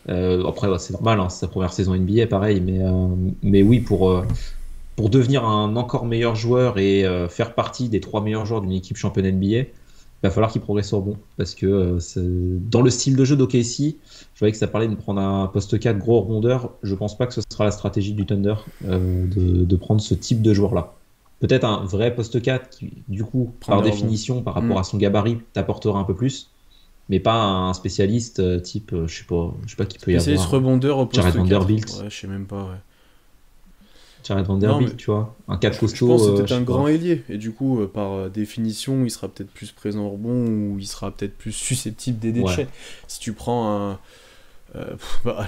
Après, ouais, c'est normal, hein, c'est sa première saison NBA, pareil, mais oui, pour devenir un encore meilleur joueur et faire partie des 3 meilleurs joueurs d'une équipe championne NBA, il va falloir qu'il progresse au rebond. Parce que dans le style de jeu d'OKC, je voyais que ça parlait de prendre un poste 4 gros rebondeur. Je pense pas que ce sera la stratégie du Thunder de prendre ce type de joueur-là. Peut-être un vrai poste 4 qui, du coup,
Prendre
par
des rebonds.
définition, par
Mm.
rapport à son gabarit, t'apportera un peu plus. Mais pas un spécialiste type, je sais pas qui peut y
Spécialiste
avoir.
rebondeur au
Jared
poste 4.
Vanderbilt.
Ouais, je sais même pas, ouais.
Jared
Non, mais
Vanderbilt, tu vois. Un 4
je pense que
costaud,
c'est
je
peut-être un
sais
grand
pas.
ailier. Et du coup, par définition, il sera peut-être plus présent au rebond, ou il sera peut-être plus susceptible d'aider
Ouais.
Chet. Si tu prends un.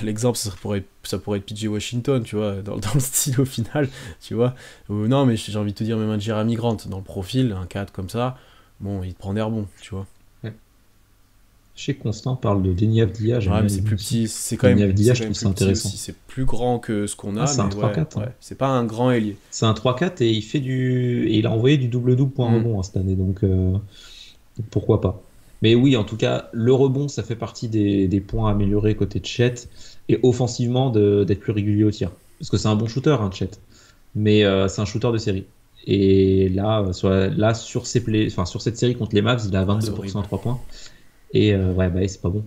L'exemple, ça pourrait être PJ Washington, tu vois, dans le style au final, tu vois. Ou non, mais j'ai envie de te dire, même un Jeremy Grant, dans le profil, un 4 comme ça, bon, il te prend des rebonds, tu vois.
Ouais. Je sais que Constant parle de Denis Avdija, j'aime
Ouais,
bien
mais c'est
l'idée
plus
aussi.
petit,
Denis Avdija,
c'est
je
quand même
trouve ça
plus petit
intéressant.
aussi. C'est plus grand que ce qu'on
Ah,
a,
c'est un
mais ouais,
3-4, hein.
ouais. C'est pas un grand ailier.
C'est un 3-4 et et il a envoyé du double-double point
Mm.
rebond, hein, cette année, donc pourquoi pas. Mais oui, en tout cas, le rebond, ça fait partie des points à améliorer côté de Chet et offensivement d'être plus régulier au tir. Parce que c'est un bon shooter, hein, Chet, mais c'est un shooter de série. Et là, sur cette série contre les Mavs, il a
Ah, c'est
22%
horrible.
à 3 points. Et ouais, bah, c'est pas bon.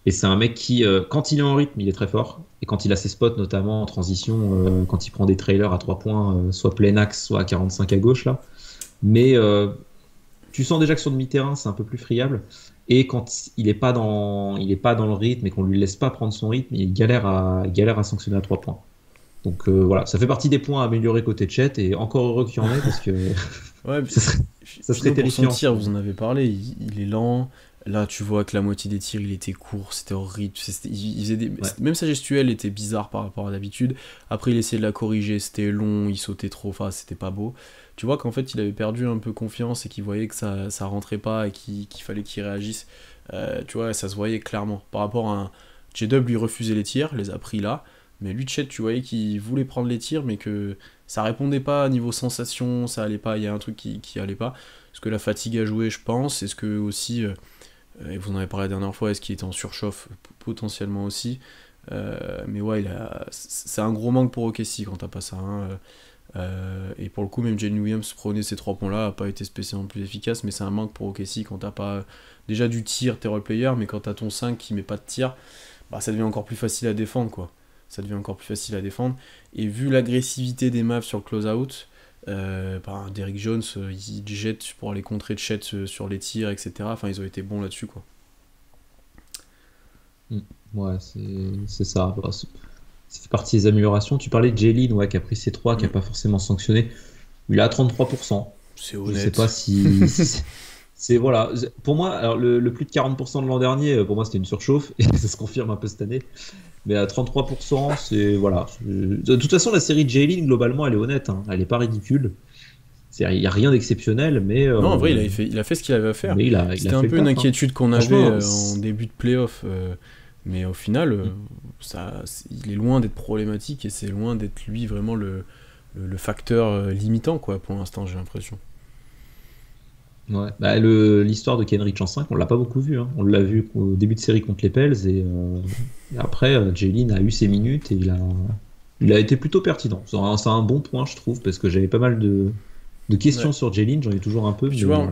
Et c'est un mec qui, quand il est en rythme, il est très fort. Et quand il a ses spots, notamment en transition, quand il prend des trailers à 3 points, soit plein axe, soit à 45 à gauche, là. Mais tu sens déjà que sur demi-terrain, c'est un peu plus friable. Et quand il est pas dans le rythme et qu'on lui laisse pas prendre son rythme, il galère à sanctionner à 3 points. Donc voilà, ça fait partie des points à améliorer côté Chet. Et encore heureux qu'il y en ait parce que
Ouais,
ça serait, ça
puis
serait
même pour son
terrifiant.
tir, vous en avez parlé, il est lent, Là, tu vois que la moitié des tirs, il était court, c'était horrible. Il faisait
Ouais.
même sa gestuelle était bizarre par rapport à d'habitude. Après, il essayait de la corriger, c'était long, il sautait trop, enfin, c'était pas beau. Tu vois qu'en fait, il avait perdu un peu confiance et qu'il voyait que ça rentrait pas et qu'il fallait qu'il réagisse. Tu vois, ça se voyait clairement. Par rapport à un J-Dub, lui refusait les tirs, les a pris là. Mais lui, Chet, tu voyais qu'il voulait prendre les tirs, mais que ça répondait pas niveau sensation, ça allait pas, il y a un truc qui allait pas. Est-ce que la fatigue a joué, je pense. Est-ce que aussi. Et vous en avez parlé la dernière fois, est-ce qu'il était en surchauffe potentiellement aussi. Mais ouais, c'est un gros manque pour OKC quand t'as pas ça. Hein. Et pour le coup, même Jalen Williams prenait ces 3 points-là, a pas été spécialement plus efficace, mais c'est un manque pour OKC quand t'as pas déjà du tir, t'es role-player, mais quand t'as ton 5 qui met pas de tir, bah, ça devient encore plus facile à défendre, quoi. Ça devient encore plus facile à défendre. Et vu l'agressivité des Mavs sur le close-out, bah, Derrick Jones, il jette pour aller contrer Chet sur les tirs, etc. Enfin, ils ont été bons là-dessus, quoi.
Mm. Ouais, c'est ça. Bah, ça fait partie des améliorations. Tu parlais de Jalen, ouais, qui a pris ses 3, qui a
Mm.
pas forcément sanctionné. Il est à 33%.
C'est
Je sais pas
honnête.
si c'est voilà. Pour moi, alors le plus de 40% de l'an dernier, pour moi c'était une surchauffe et ça se confirme un peu cette année. Mais à 33%, c'est voilà. De toute façon, la série de Jalen globalement, elle est honnête. Hein. Elle est pas ridicule. Il y a rien d'exceptionnel,
Non, en vrai, il a fait ce qu'il avait à faire.
mais il a
C'était un
fait le
peu une
taf. Hein.
inquiétude qu'on avait
Franchement,
en début de playoff. Mais au final, il est loin d'être problématique et c'est loin d'être lui vraiment le facteur limitant, quoi, pour l'instant, j'ai l'impression.
ouais. Bah, l'histoire de Kenrich en 5, on l'a pas beaucoup vu. Hein. On l'a vu au début de série contre les Pels et après, Jalen a eu ses minutes et il a été plutôt pertinent. C'est un bon point, je trouve, parce que j'avais pas mal de questions
Ouais.
sur Jalen, j'en ai toujours un peu,
Puis tu vois,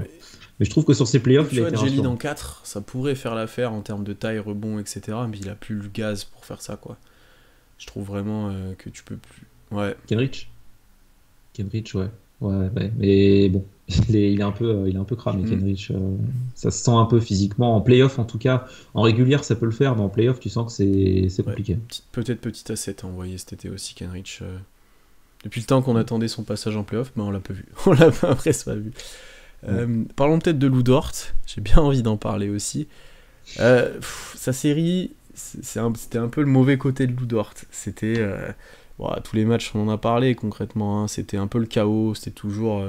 mais je trouve que sur ses playoffs,
tu
il a
vois,
été
Jelly dans
rassurant.
4 ça pourrait faire l'affaire en termes de taille, rebond, etc. Mais il a plus le gaz pour faire ça, quoi. Je trouve vraiment que tu peux plus. Ouais.
Kenrich? Kenrich, ouais. Ouais, ouais. Mais bon, il est un peu cramé,
Mm.
Kenrich. Ça se sent un peu physiquement. En playoff, en tout cas, en régulière, ça peut le faire, mais en playoff, tu sens que c'est
Ouais.
compliqué.
Peut-être petit asset à envoyer cet été aussi, Kenrich. Depuis le temps qu'on attendait son passage en playoff, mais on l'a pas vu. On l'a pas presque pas vu.
Ouais.
Parlons peut-être de Lou Dort. J'ai bien envie d'en parler aussi. Sa série, c'était un peu le mauvais côté de Lou Dort. C'était. Bon, tous les matchs, on en a parlé concrètement. Hein. C'était un peu le chaos. C'était toujours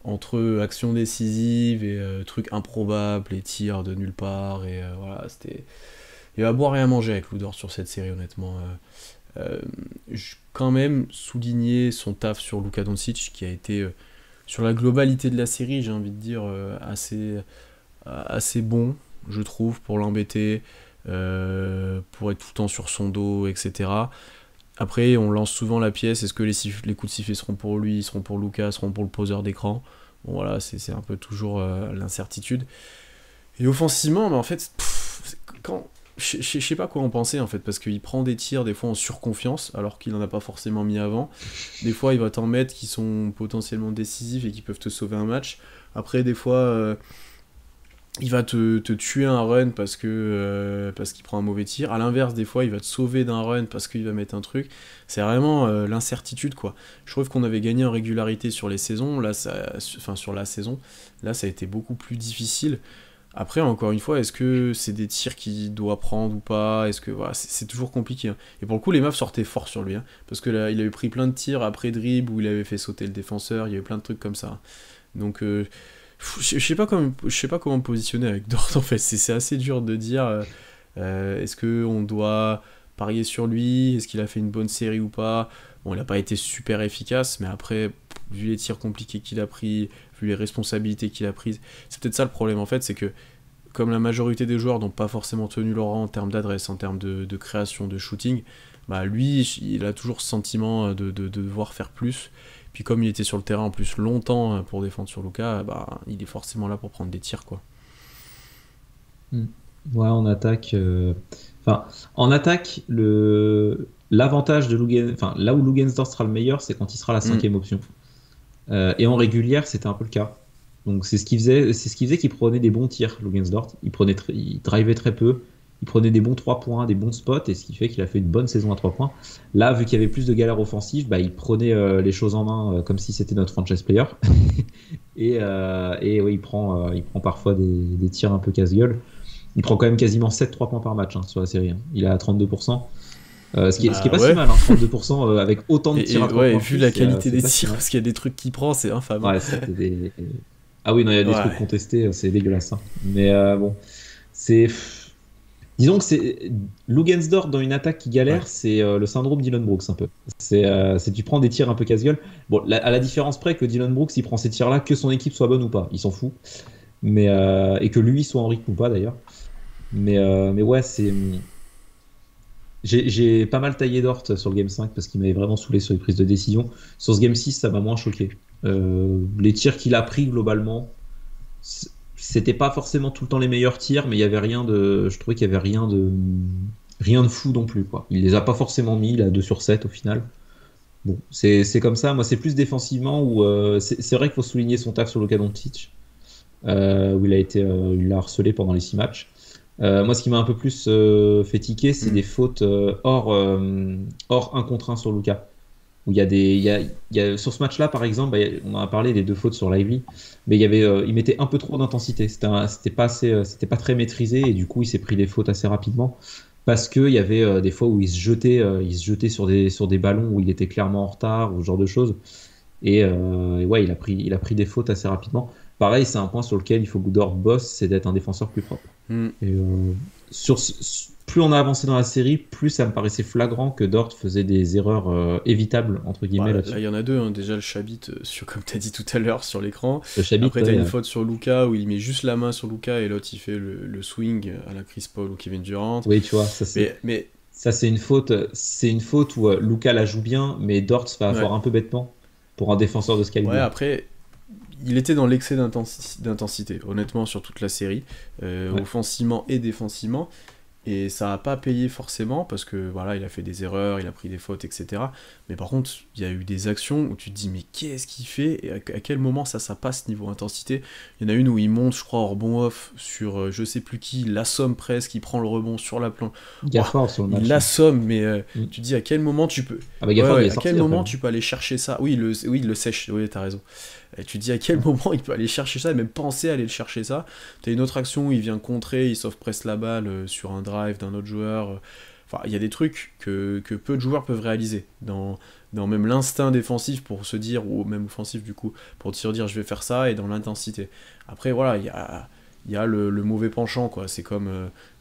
entre actions décisives et trucs improbables, et tirs de nulle part. Et voilà, c'était. Il y a à boire et à manger avec Lou Dort sur cette série, honnêtement. Quand même souligner son taf sur Luka Doncic, qui a été, sur la globalité de la série, j'ai envie de dire, assez bon, je trouve, pour l'embêter, pour être tout le temps sur son dos, etc. Après, on lance souvent la pièce, est-ce que les coups de sifflet seront pour lui, seront pour Luka, seront pour le poseur d'écran. Bon voilà, c'est un peu toujours l'incertitude. Et offensivement, en fait, quand, je sais pas quoi en penser en fait, parce qu'il prend des tirs des fois en surconfiance, alors qu'il en a pas forcément mis avant. Des fois, il va t'en mettre qui sont potentiellement décisifs et qui peuvent te sauver un match. Après, des fois, il va te tuer un run parce qu'il prend un mauvais tir. À l'inverse, des fois, il va te sauver d'un run parce qu'il va mettre un truc. C'est vraiment l'incertitude, quoi. Je trouve qu'on avait gagné en régularité sur les saisons, enfin sur la saison. Là, ça a été beaucoup plus difficile. Après, encore une fois, est-ce que c'est des tirs qu'il doit prendre ou pas? Est-ce que voilà, c'est toujours compliqué. Hein. Et pour le coup, les Mavs sortaient fort sur lui, hein, parce que là, il avait pris plein de tirs après dribble où il avait fait sauter le défenseur. Il y avait plein de trucs comme ça. Donc, je sais pas comment me positionner avec Dort. En fait, c'est assez dur de dire. Est-ce que on doit parier sur lui? Est-ce qu'il a fait une bonne série ou pas? Bon, il n'a pas été super efficace, mais après, vu les tirs compliqués qu'il a pris, vu les responsabilités qu'il a prises, c'est peut-être ça le problème en fait, c'est que comme la majorité des joueurs n'ont pas forcément tenu leur rang en termes d'adresse, en termes de création, de shooting, bah lui, il a toujours ce sentiment de devoir faire plus. Puis comme il était sur le terrain en plus longtemps pour défendre sur Luka, bah il est forcément là pour prendre des tirs, quoi.
Mm. Ouais, en attaque. Enfin, en attaque, l'avantage de enfin, là où Lugensdorf sera le meilleur, c'est quand il sera la
Mm.
cinquième option. Et en régulière, c'était un peu le cas. Donc c'est ce qui faisait qu'il prenait des bons tirs, Lugensdorf. Il drivait très peu, il prenait des bons 3 points, des bons spots, et ce qui fait qu'il a fait une bonne saison à 3 points. Là, vu qu'il y avait plus de galères offensives, bah, il prenait les choses en main comme si c'était notre franchise player. Et oui, il prend parfois des tirs un peu casse-gueule. Il prend quand même quasiment 7 3 points par match sur la série, hein. Il est à 32%. Ce qui est
Bah
pas si
ouais.
mal, hein, 32% avec autant de tirs à 3
Ouais, et
points
vu
pris,
la qualité
c'est
des
pas si
tirs,
mal.
parce qu'il y a des trucs qu'il prend, c'est infâme, hein.
Ouais, c'était des. Ah oui, non, il y a des trucs
Ouais.
contestés, c'est dégueulasse, hein. Mais bon, c'est. Disons que c'est Lugensdorf dans une attaque qui
Ouais.
galère, c'est le syndrome Dylan Brooks un peu. C'est tu prends des tirs un peu casse-gueule. Bon, à la différence près que Dylan Brooks, il prend ces tirs-là, que son équipe soit bonne ou pas, il s'en fout. Mais et que lui soit en rythme ou pas d'ailleurs. Mais ouais, c'est. J'ai pas mal taillé Dort sur le Game 5 parce qu'il m'avait vraiment saoulé sur les prises de décision. Sur ce Game 6, ça m'a moins choqué. Les tirs qu'il a pris globalement, c'était pas forcément tout le temps les meilleurs tirs, mais il y avait rien de. Je trouvais qu'il y avait rien de fou non plus, quoi. Il les a pas forcément mis, il a 2 sur 7 au final. Bon, c'est comme ça. Moi, c'est plus défensivement où c'est vrai qu'il faut souligner son taf sur Luka Doncic, où il l'a harcelé pendant les 6 matchs. Moi, ce qui m'a un peu plus fait tiquer, c'est
Mm.
des fautes hors 1 contre 1 sur Luka. Où il y a sur ce match-là, par exemple, on en a parlé des 2 fautes sur Lively, mais il mettait un peu trop d'intensité. C'était pas très maîtrisé et du coup, il s'est pris des fautes assez rapidement parce qu'il y avait des fois où il se jetait sur des ballons où il était clairement en retard ou ce genre de choses. Et ouais, il a pris des fautes assez rapidement. Pareil, c'est un point sur lequel il faut que Dort bosse, c'est d'être un défenseur plus propre.
Mm.
Et plus on a avancé dans la série, plus ça me paraissait flagrant que Dort faisait des erreurs évitables, entre
Bah,
guillemets,
là,
là-dessus.
il y en a deux, hein. Déjà, le Chabit, comme tu as dit tout à l'heure, sur l'écran.
Le Chabit,
Après, tu as une faute sur Luka où il met juste la main sur Luka et l'autre, il fait le swing à la Chris Paul ou Kevin Durant.
oui, tu vois,
Mais
ça c'est une faute. C'est une faute où Luka la joue bien, mais Dort se fait
ouais.
avoir un peu bêtement pour un défenseur de ce
Ouais,
calibre-là.
après, il était dans l'excès d'intensité, honnêtement, sur toute la série,
Ouais.
offensivement et défensivement. Et ça n'a pas payé forcément, parce que voilà, il a fait des erreurs, il a pris des fautes, etc. Mais par contre, il y a eu des actions où tu te dis, mais qu'est-ce qu'il fait et à quel moment ça passe niveau intensité. Il y en a une où il monte, je crois, en rebond off sur je sais plus qui, il l'assomme presque, il prend le rebond sur la planche. Ouah,
Gafford sur le
il
match, hein.
l'assomme, mais
Mm.
tu te dis à quel moment tu peux.
Ah bah
Ouais,
Gafford il
ouais,
est
à quel
sorti après,
moment
hein.
tu peux aller chercher ça. Oui, il le sèche, oui, t'as raison. Et tu te dis à quel moment il peut aller chercher ça, et même penser à aller le chercher ça. T'as une autre action où il vient contrer, il sauve-presse la balle sur un drive d'un autre joueur. Enfin, il y a des trucs que peu de joueurs peuvent réaliser dans même l'instinct défensif pour se dire, ou même offensif du coup, pour se dire je vais faire ça, et dans l'intensité. Après, voilà, il y a le mauvais penchant, quoi. C'est comme.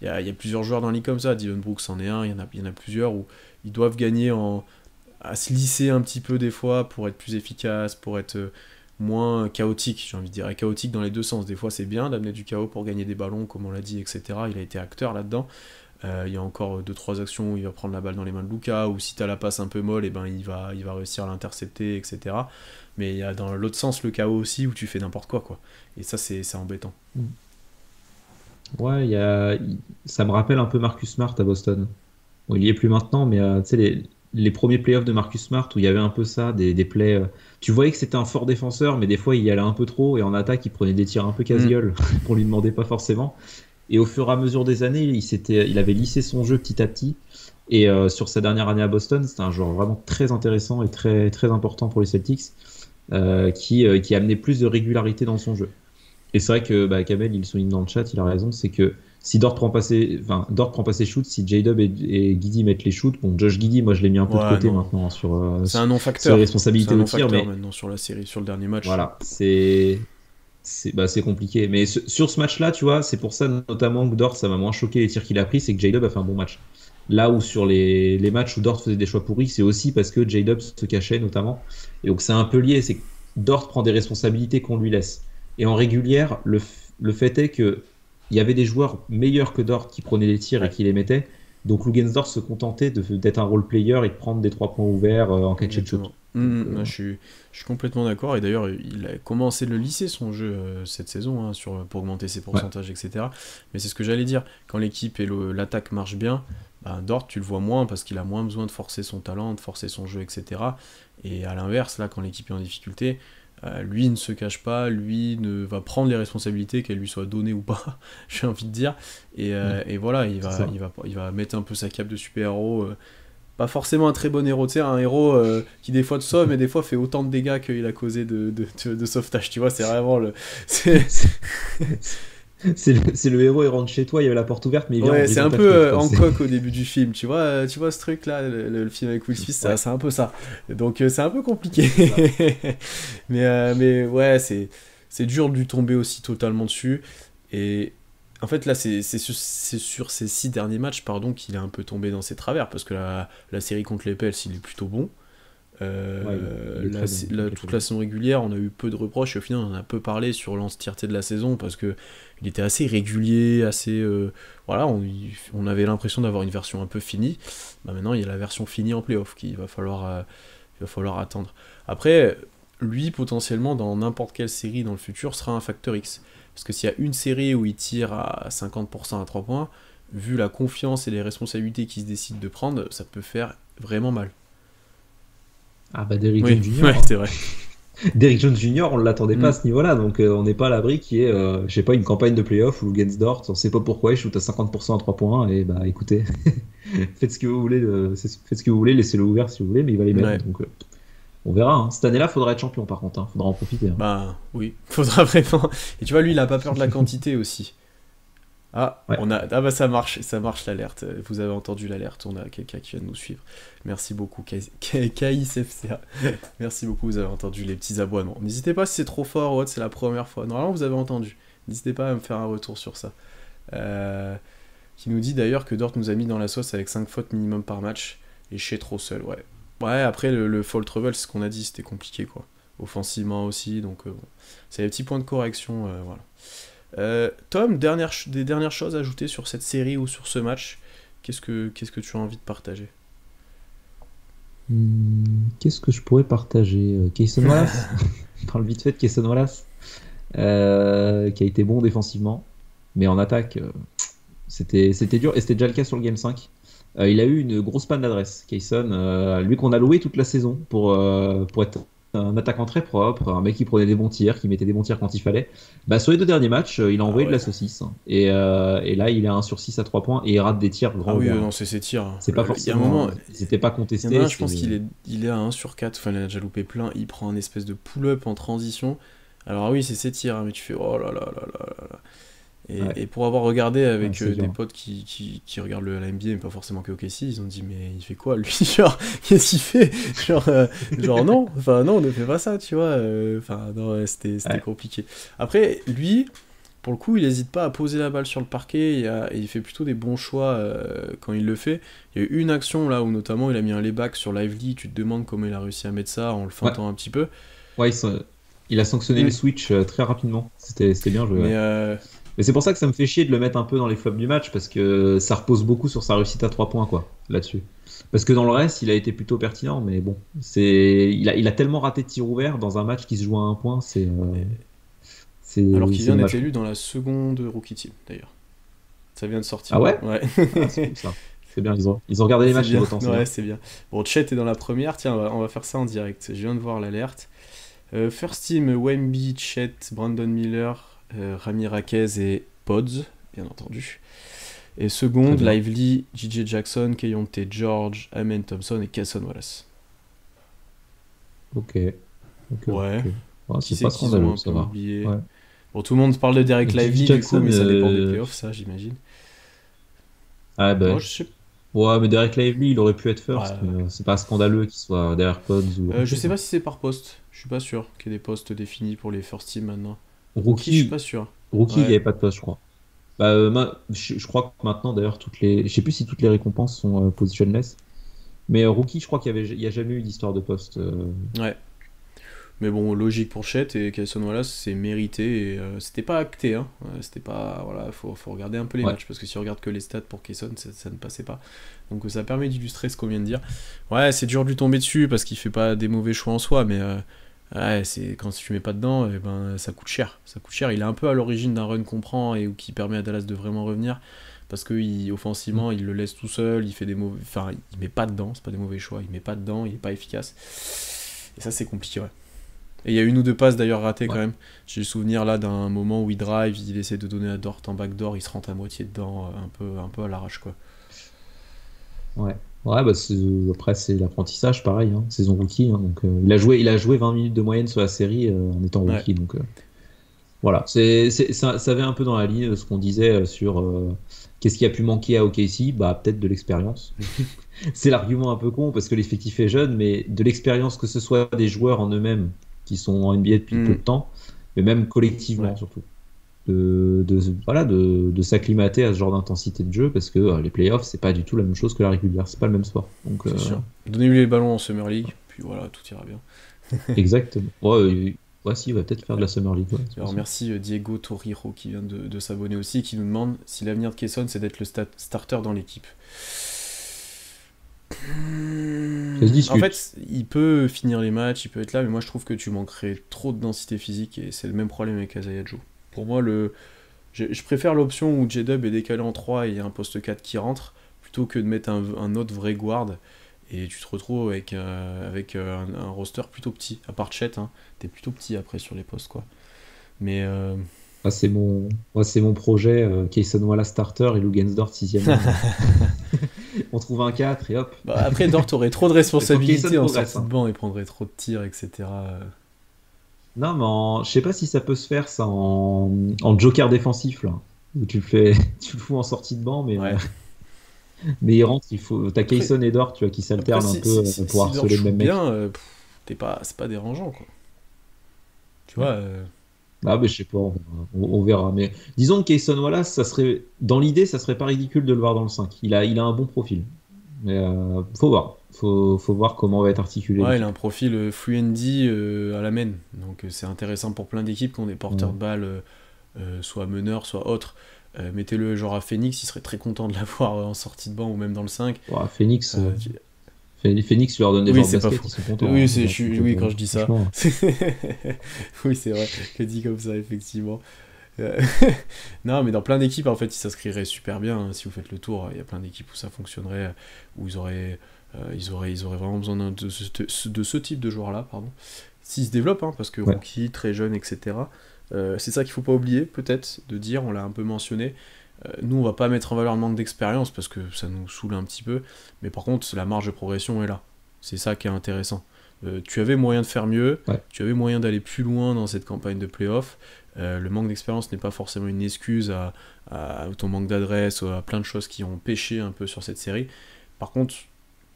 Il y a plusieurs joueurs dans la ligue comme ça. Dylan Brooks en est un, il y en a plusieurs où ils doivent gagner à se lisser un petit peu des fois pour être plus efficace, pour être moins chaotique, j'ai envie de dire. Et chaotique dans les deux sens. Des fois, c'est bien d'amener du chaos pour gagner des ballons, comme on l'a dit, etc. Il a été acteur là-dedans. Il y a encore 2-3 actions où il va prendre la balle dans les mains de Luka, ou si tu as la passe un peu molle, et ben il va réussir à l'intercepter, etc. Mais il y a dans l'autre sens le chaos aussi où tu fais n'importe quoi, quoi. Et ça, c'est embêtant.
Ouais, ça me rappelle un peu Marcus Smart à Boston. Bon, il y est plus maintenant, mais tu sais, les premiers playoffs de Marcus Smart où il y avait un peu ça, des plays. Tu voyais que c'était un fort défenseur, mais des fois il y allait un peu trop et en attaque il prenait des tirs un peu
Mm.
casse-gueule qu'on lui demandait pas forcément. Et au fur et à mesure des années, il avait lissé son jeu petit à petit. Et sur sa dernière année à Boston, c'était un joueur vraiment très intéressant et très, très important pour les Celtics, qui amenait plus de régularité dans son jeu. Et c'est vrai que Kamel, il le souligne dans le chat, il a raison, c'est que si Dort prend pas ses shoots, si J-Dub et Guidi mettent les shoots, bon, Josh Guidi, moi je l'ai mis un peu de
Ouais,
côté
non.
maintenant
C'est un
sur les
non-facteur. C'est
responsabilités
un
au tir,
non-facteur
mais
maintenant sur la série, sur le dernier match.
voilà, c'est compliqué. Mais sur ce match-là, tu vois, c'est pour ça notamment que Dort, ça m'a moins choqué les tirs qu'il a pris, c'est que J-Dub a fait un bon match. Là où sur les matchs où Dort faisait des choix pourris, c'est aussi parce que J-Dub se cachait notamment. Et donc c'est un peu lié, c'est que Dort prend des responsabilités qu'on lui laisse. Et en régulière, le fait est que il y avait des joueurs meilleurs que Dort qui prenaient les tirs et
Ouais,
qui les mettaient. Donc Lugensdorf se contentait d'être un role player et de prendre des 3 points ouverts en catch and shoot.
exactement.
Donc,
Là, je suis complètement d'accord. Et d'ailleurs, il a commencé de le lisser son jeu cette saison hein, pour augmenter ses
ouais.
pourcentages, etc. Mais c'est ce que j'allais dire. Quand l'équipe et l'attaque marchent bien, bah, Dort, tu le vois moins parce qu'il a moins besoin de forcer son talent, de forcer son jeu, etc. Et à l'inverse, là, quand l'équipe est en difficulté, lui ne se cache pas, lui ne va prendre les responsabilités, qu'elles lui soient données ou pas, j'ai envie de dire. Et voilà,
C'est ça.
il va mettre un peu sa cape de super-héros pas forcément un très bon héros, tu sais, un héros qui des fois te sauve, mais des fois fait autant de dégâts qu'il a causé de sauvetage, tu vois, c'est vraiment le... C'est
C'est le héros, il rentre chez toi, il y avait la porte ouverte, mais il vient en
ouais, c'est
brisant
un
ta
peu
fenêtre, quoi.
Hancock au début du film, tu vois ce truc-là, le film avec Will Smith,
Ouais,
c'est un peu ça. Donc c'est un peu compliqué.
c'est ça.
Mais ouais, c'est dur de lui tomber aussi totalement dessus. Et en fait, là, c'est sur ces 6 derniers matchs pardon, qu'il est un peu tombé dans ses travers, parce que la série contre les Pels, il est plutôt bon.
Ouais, il est très bon. Il est très
Toute
bon.
la saison régulière, on a eu peu de reproches et au final on en a peu parlé sur l'entièreté de la saison parce que il était assez régulier, assez voilà, on avait l'impression d'avoir une version un peu finie. Bah, maintenant il y a la version finie en playoff il va falloir attendre. Après, lui potentiellement dans n'importe quelle série dans le futur sera un facteur X parce que s'il y a une série où il tire à 50% à 3 points, vu la confiance et les responsabilités qu'il se décide de prendre, ça peut faire vraiment mal.
Ah bah Derrick
Oui,
Jones Jr.
ouais,
hein.
c'est vrai.
Derrick Jones Jr., on ne l'attendait pas à
Mm.
ce niveau-là, donc on n'est pas à l'abri qui est, je sais pas, une campagne de playoff où Gensdort, on sait pas pourquoi, il shoot à 50% à 3 points, et bah écoutez, faites ce que vous voulez, faites ce que vous voulez, laissez-le ouvert si vous voulez, mais il va les mettre,
Ouais.
donc on verra. Hein. Cette année-là, faudra être champion par contre, hein. Faudra en profiter. Hein.
Bah oui, faudra vraiment. Et tu vois, lui, il a pas peur de la quantité aussi.
Ouais.
Ah bah ça marche l'alerte. Vous avez entendu l'alerte, on a quelqu'un qui vient de nous suivre. Merci beaucoup, KISFCA. Merci beaucoup, vous avez entendu les petits aboiements. N'hésitez pas si c'est trop fort ou autre, c'est la première fois. Normalement, vous avez entendu. N'hésitez pas à me faire un retour sur ça. Qui nous dit d'ailleurs que Dort nous a mis dans la sauce avec 5 fautes minimum par match et chez trop seul, ouais. Ouais, après le fall trouble, c'est ce qu'on a dit, c'était compliqué quoi. Offensivement aussi, donc bon. C'est les petits points de correction, voilà. Tom, des dernières choses à ajouter sur cette série ou sur ce match, qu'est-ce que tu as envie de partager?
Qu'est-ce que je pourrais partager Kayson Wallace On parle vite fait de Kayson Wallace, qui a été bon défensivement, mais en attaque, c'était dur, et c'était déjà le cas sur le Game 5. Il a eu une grosse panne d'adresse, Kayson, lui qu'on a loué toute la saison pour être un attaquant très propre, un mec qui prenait des bons tirs, qui mettait des bons tirs quand il fallait. Bah, sur les 2 derniers matchs, il a
Ah
envoyé de
ouais.
la saucisse, hein. Et là, il est à 1 sur 6 à 3 points, et il rate des tirs
Ah
grand
oui,
ouvert. Hein.
non, c'est ses tirs, hein.
C'est pas
Il y a un moment,
forcément. Ils n'étaient pas
il y en a
contestés.
un, je pense qu'il est à 1 sur 4, enfin il en a déjà loupé plein, il prend un espèce de pull-up en transition. Alors ah oui, c'est ses tirs, hein, mais tu fais oh là là là là là là.
Ouais,
Et pour avoir regardé
ouais,
avec
c'est
des
dur.
potes qui regardent la NBA, mais pas forcément que OKC, ils ont dit mais il fait quoi lui? Genre, qu'est-ce qu'il fait? Genre, genre non, enfin non, ne fais pas ça, tu vois. Enfin non, ouais, c'était
Ouais.
compliqué. Après, lui, pour le coup, il n'hésite pas à poser la balle sur le parquet et il fait plutôt des bons choix quand il le fait. Il y a eu une action là où notamment il a mis un layback sur Lively, tu te demandes comment il a réussi à mettre ça en le
Ouais,
feintant un petit peu.
ouais, il a sanctionné le
Mm.
switch très rapidement. C'était bien joué. Ouais.
Mais
Mais c'est pour ça que ça me fait chier de le mettre un peu dans les flops du match parce que ça repose beaucoup sur sa réussite à 3 points quoi là-dessus. Parce que dans le reste, il a été plutôt pertinent, mais bon, il a tellement raté de tirs ouverts dans un match qui se joue à 1 point,
alors qu'il
c'est
vient d'être
dommage.
élu dans la seconde rookie team d'ailleurs. Ça vient de
Ah
sortir.
ouais?
Ouais.
Ah, c'est cool ça. C'est bien, ils ont regardé les
C'est
matchs, ils
bien.
votent, c'est
Ouais,
bien.
c'est bien. Bon, Chet est dans la première. Tiens, on va faire ça en direct. Je viens de voir l'alerte. First team, Wemby, Chet, Brandon Miller, Rami Raquez et Pods, bien entendu. Et
Très
seconde,
bien.
Lively, J.J. Jackson, Keyonte George, Amen Thompson et Cason Wallace.
Ok. Ok,
Ouais.
ok. Ouais,
Qui
c'est
c'est
pas
qu'ils ont
scandaleux,
un
ça
peu
va.
oublié?
Ouais.
Bon, tout le monde parle de Derek
J.J.
Lively du coup,
Jackson,
mais ça dépend des playoffs, ça, j'imagine.
ah
Moi,
ben,
je sais.
ouais, mais Derek Lively, il aurait pu être
Ouais.
first, mais c'est pas scandaleux qu'il soit derrière Pods ou
Je
Rookie,
sais
quoi.
pas si c'est par poste. Je suis pas sûr qu'il y ait des postes définis pour les first team maintenant. Rookie, je suis
Rookie,
pas sûr.
Rookie, il n'y
Ouais.
avait pas de poste, je crois. Bah, je crois que maintenant, d'ailleurs, je sais plus si toutes les récompenses sont positionless, mais Rookie, je crois il y a jamais eu d'histoire de poste.
Ouais. Mais bon, logique pour Chet et Cason Wallace, c'est mérité. Et, c'était pas acté, hein. C'était pas. Voilà, faut regarder un peu les
Ouais.
matchs parce que si on regarde que les stats pour Cason, ça ne passait pas. Donc ça permet d'illustrer ce qu'on vient de dire. Ouais, c'est dur de lui tomber dessus parce qu'il fait pas des mauvais choix en soi, mais ouais, c'est quand tu mets pas dedans, et ben ça coûte cher. Ça coûte cher. Il est un peu à l'origine d'un run qu'on prend et qui permet à Dallas de vraiment revenir parce que offensivement, il le laisse tout seul. Il fait des mauvais. Enfin, il met pas dedans. C'est pas des mauvais choix. Il met pas dedans. Il est pas efficace. Et ça, c'est compliqué, ouais. Et il y a une ou deux passes d'ailleurs ratées quand
Ouais.
même. J'ai le souvenir là d'un moment où il drive, il essaie de donner à Dort en backdoor, il se rentre à moitié dedans, un peu à l'arrache quoi.
Ouais. Ouais, bah après c'est l'apprentissage, pareil, hein, saison rookie. Hein, donc il a joué 20 minutes de moyenne sur la série en étant
Ouais,
rookie. Donc voilà, ça va un peu dans la ligne de ce qu'on disait sur qu'est-ce qui a pu manquer à OKC, bah peut-être de l'expérience. C'est l'argument un peu con parce que l'effectif est jeune, mais de l'expérience, que ce soit des joueurs en eux-mêmes qui sont en NBA depuis peu
Hmm,
de temps, mais même
ouais,
collectivement surtout. Voilà, de s'acclimater à ce genre d'intensité de jeu parce que les playoffs, c'est pas du tout la même chose que la régulière, c'est pas le même sport. Donc,
c'est sûr. Donnez-lui les ballons en Summer League, puis voilà, tout ira bien.
exactement. Ouais, si, il va peut-être faire de la Summer League, ouais, c'est
Alors
possible.
merci Diego Toriro qui vient de s'abonner aussi, qui nous demande si l'avenir de Kesson c'est d'être le starter dans l'équipe.
Ça se
En
discute.
fait, il peut finir les matchs, il peut être là, mais moi je trouve que tu manquerais trop de densité physique et c'est le même problème avec Isaiah Joe. Pour moi, je préfère l'option où J-Dub est décalé en 3 et il y a un poste 4 qui rentre, plutôt que de mettre un autre vrai guard et tu te retrouves avec un roster plutôt petit, à part Chet, hein, t'es plutôt petit après sur les postes quoi. Mais
C'est mon projet, Kayson Wallace starter et Lou Gensdorf 6ème homme. On trouve un 4 et hop.
bah, après Dort aurait trop de
Il faut que Kayson
responsabilités en
progresse,
sortie de
hein.
banc et prendrait trop de tirs, etc.
Non, mais je sais pas si ça peut se faire ça en joker défensif là. Où tu le fais, tu le fous en sortie de banc,
Ouais.
mais il rentre, t'as
Après,
Kayson et Dort, tu vois, qui
après
s'alternent un
si,
peu pour
si Dort
harceler le
joue
même mec.
bien, c'est pas dérangeant quoi. Tu vois,
Ah, mais je sais pas, on verra. Mais disons que Kayson Wallace, dans l'idée, ça serait pas ridicule de le voir dans le 5. Il a un bon profil. Mais faut voir. Faut voir comment va être articulée
ouais, il a un
l'équipe.
profil free and D à la main. Donc c'est intéressant pour plein d'équipes qui ont des porteurs
Ouais.
de balles, soit meneurs, soit autres. Mettez-le genre à Phoenix, il serait très content de l'avoir en sortie de banc ou même dans le 5.
Bon, Phoenix,
Euh, tu-
Phoenix leur donne des
oui,
joueurs de
c'est pas
basket,
faux.
ils sont contents.
Oui,
Hein,
oui, quand je dis ça.
franchement.
Oui, c'est vrai que dit comme ça, effectivement. Euh, non, mais dans plein d'équipes, en fait, ils s'inscriraient super bien. Hein, si vous faites le tour, il y a plein d'équipes où ça fonctionnerait, où ils auraient vraiment besoin de ce type de joueur-là, pardon. S'ils se développent, hein, parce que
Ouais.
rookie, très jeune, etc. C'est ça qu'il faut pas oublier, peut-être, de dire, on l'a un peu mentionné. Nous, on va pas mettre en valeur le manque d'expérience, parce que ça nous saoule un petit peu. Mais par contre, la marge de progression est là. C'est ça qui est intéressant. Tu avais moyen de faire mieux,
Ouais.
tu avais moyen d'aller plus loin dans cette campagne de playoff. Le manque d'expérience n'est pas forcément une excuse à ton manque d'adresse ou à plein de choses qui ont pêché un peu sur cette série. Par contre,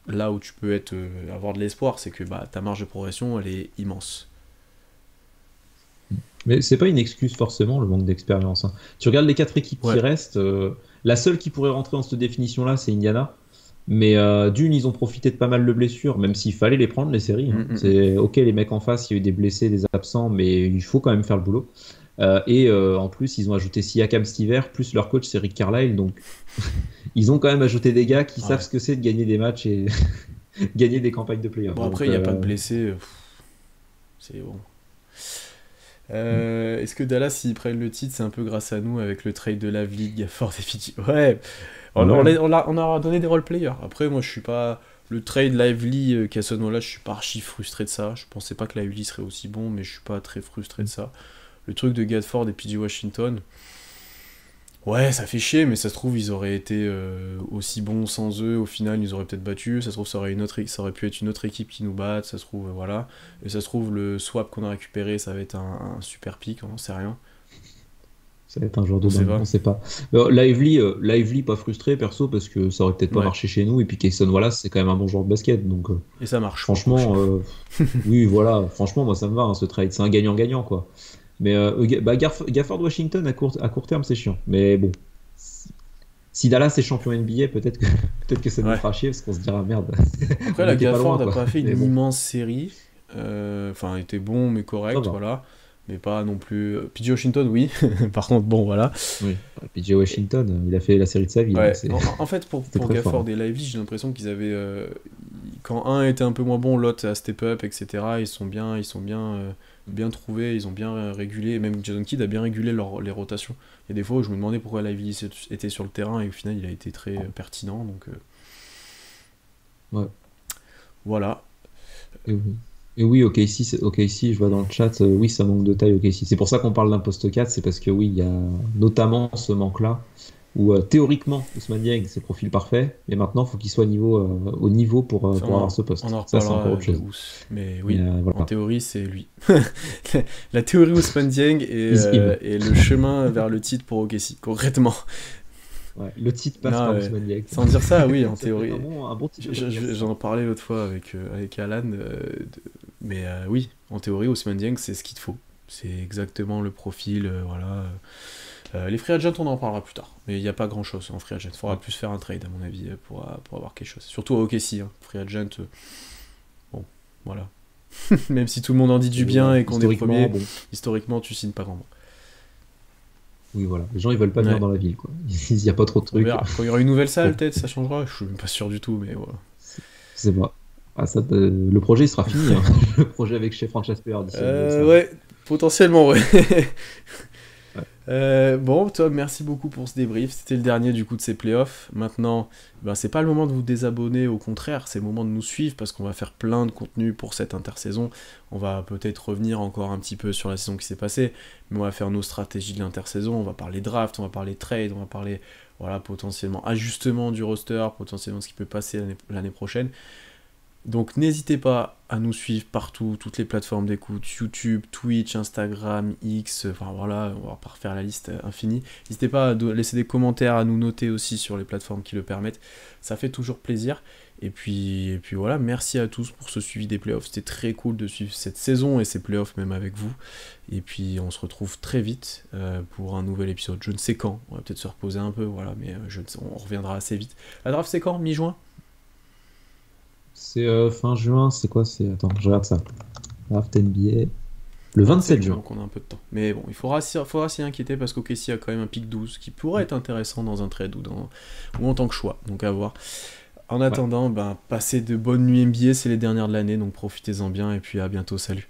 là où tu peux avoir de l'espoir, c'est que bah, ta marge de progression, elle est immense.
Mais c'est pas une excuse forcément, le manque d'expérience. Hein. Tu regardes les 4 équipes qui
Ouais.
restent, la seule qui pourrait rentrer dans cette définition-là, c'est Indiana. Mais d'une, ils ont profité de pas mal de blessures, même s'il fallait les prendre, les séries.
Mm,
Hein.
mm, mm.
C'est ok, les mecs en face, il y a eu des blessés, des absents, mais il faut quand même faire le boulot. En plus, ils ont ajouté Siakam cet hiver, plus leur coach, c'est Rick Carlisle. Donc, ils ont quand même ajouté des gars qui savent
Ouais.
ce que c'est de gagner des matchs et gagner des campagnes de playoffs.
Bon, après,
Donc,
il n'y a pas de blessés. C'est bon. Est-ce que Dallas, s'ils prennent le titre, c'est un peu grâce à nous avec le trade de Lavely, Gafford et Fidji? Ouais,
ouais, hein.
on a donné des role-players. Après, moi, je suis pas. Le trade Lively qu'à ce moment-là, je suis pas archi frustré de ça. Je pensais pas que Lively serait aussi bon, mais je suis pas très frustré de ça. Le truc de Gafford et PG Washington, ouais, ça fait chier, mais ça se trouve, ils auraient été aussi bons sans eux. Au final, ils auraient peut-être battu. Ça se trouve, ça aurait pu être une autre équipe qui nous batte. Ça se trouve, voilà. Et ça se trouve, le swap qu'on a récupéré, ça va être un super pick, on n'en sait rien.
Ça va être un jour de
On sait
dingue,
pas.
on sait pas. Lively, pas frustré perso parce que ça aurait peut-être pas
Ouais.
marché chez nous. Et puis Kayson Wallace, c'est quand même un bon joueur de basket. Donc
Et ça marche pour le coup chez
franchement,
nous.
oui, voilà. Franchement, moi ça me va hein, ce trade. C'est un gagnant-gagnant quoi. Mais Gafford Washington à court terme, c'est chiant. Mais bon, si Dallas est champion NBA, peut-être que ça nous
Ouais.
fera chier parce qu'on se dira merde.
Après,
On
la
était pas
Gafford
loin
n'a
quoi.
pas fait
Mais
une
bon,
immense série. Enfin, il était bon, mais
ça
correct,
va.
voilà. Mais pas non plus. PG Washington, oui. Par contre, bon, voilà.
Oui. PJ Washington, il a fait la série de sa vie. Donc
Ouais, en fait,
c'était
pour
très fort.
Gafford
Hein.
et Lively, j'ai l'impression qu'ils avaient. Quand un était un peu moins bon, l'autre a step up, etc. Bien trouvés, ils ont bien régulé. Et même Jason Kidd a bien régulé les rotations. Il y a des fois où je me demandais pourquoi Lively était sur le terrain et au final, il a été très pertinent. Donc
Ouais.
voilà.
Et oui. Et oui, OKC, je vois dans le chat, oui, ça manque de taille OKC. C'est pour ça qu'on parle d'un poste 4, c'est parce que oui, il y a notamment ce manque-là. où théoriquement, Ousmane Dieng, c'est le profil parfait, mais maintenant, il faut qu'il soit au niveau
Ça,
pour avoir ce
on
poste.
en
Ça, c'est encore
reparlera
autre
de
chose.
Ous. Mais
Mais
oui, en
voilà.
théorie, c'est lui. La théorie Ousmane Dieng
Is him.
est le chemin vers le titre pour OKC, concrètement.
Ouais, le titre passe
Non,
par Ousmane Dieng.
sans dire ça, oui, en
Ça peut être
théorie.
un bon titre de podcast, ça.
J'en parlais l'autre fois avec Alan. Mais oui, en théorie, Ousmane Dieng, c'est ce qu'il te faut. C'est exactement le profil, voilà. Les free agents, on en parlera plus tard. Mais il n'y a pas grand chose en free agent. Il faudra plus faire un trade, à mon avis, pour avoir quelque chose. Surtout à OKC, hein. Free agent, bon, voilà. Même si tout le monde en dit du bien et qu'on est
Historiquement,
premier,
bon.
historiquement, tu signes pas grand monde.
Oui, voilà. Les gens, ils veulent pas venir
Ouais.
dans la ville, quoi. Il n'y a pas trop de
On
trucs.
verra. Quand il y aura une nouvelle salle,
Bon,
peut-être, ça changera. Je suis même pas sûr du tout, mais voilà.
je sais pas. Ah, ça, le projet, il sera fini, hein. Le projet avec chez Franchise Player d'ici la nouvelle salle.
Ouais, potentiellement, ouais.
Ouais.
Bon, Tom, merci beaucoup pour ce débrief. C'était le dernier du coup de ces playoffs. Maintenant, ben, c'est pas le moment de vous désabonner, au contraire, c'est le moment de nous suivre parce qu'on va faire plein de contenu pour cette intersaison. On va peut-être revenir encore un petit peu sur la saison qui s'est passée, mais on va faire nos stratégies de l'intersaison. On va parler draft, on va parler trade, on va parler voilà, potentiellement ajustement du roster, potentiellement ce qui peut passer l'année prochaine. Donc n'hésitez pas à nous suivre partout, toutes les plateformes d'écoute, YouTube, Twitch, Instagram, X, enfin voilà, on va pas refaire la liste infinie. N'hésitez pas à laisser des commentaires, à nous noter aussi sur les plateformes qui le permettent, ça fait toujours plaisir. Et puis voilà, merci à tous pour ce suivi des playoffs, c'était très cool de suivre cette saison et ces playoffs même avec vous. Et puis on se retrouve très vite pour un nouvel épisode, je ne sais quand, on va peut-être se reposer un peu, voilà, mais on reviendra assez vite. La draft c'est quand? Mi-juin?
C'est fin juin, c'est quoi? Attends, je regarde ça. Draft NBA. Le 27 juin.
Donc on a un peu de temps. Mais bon, faudra s'y inquiéter parce qu'OKC a quand même un pick 12 qui pourrait être intéressant dans un trade ou en tant que choix. Donc à voir. En
Ouais.
attendant, ben, passez de bonnes nuits NBA, c'est les dernières de l'année, donc profitez-en bien et puis à bientôt, salut.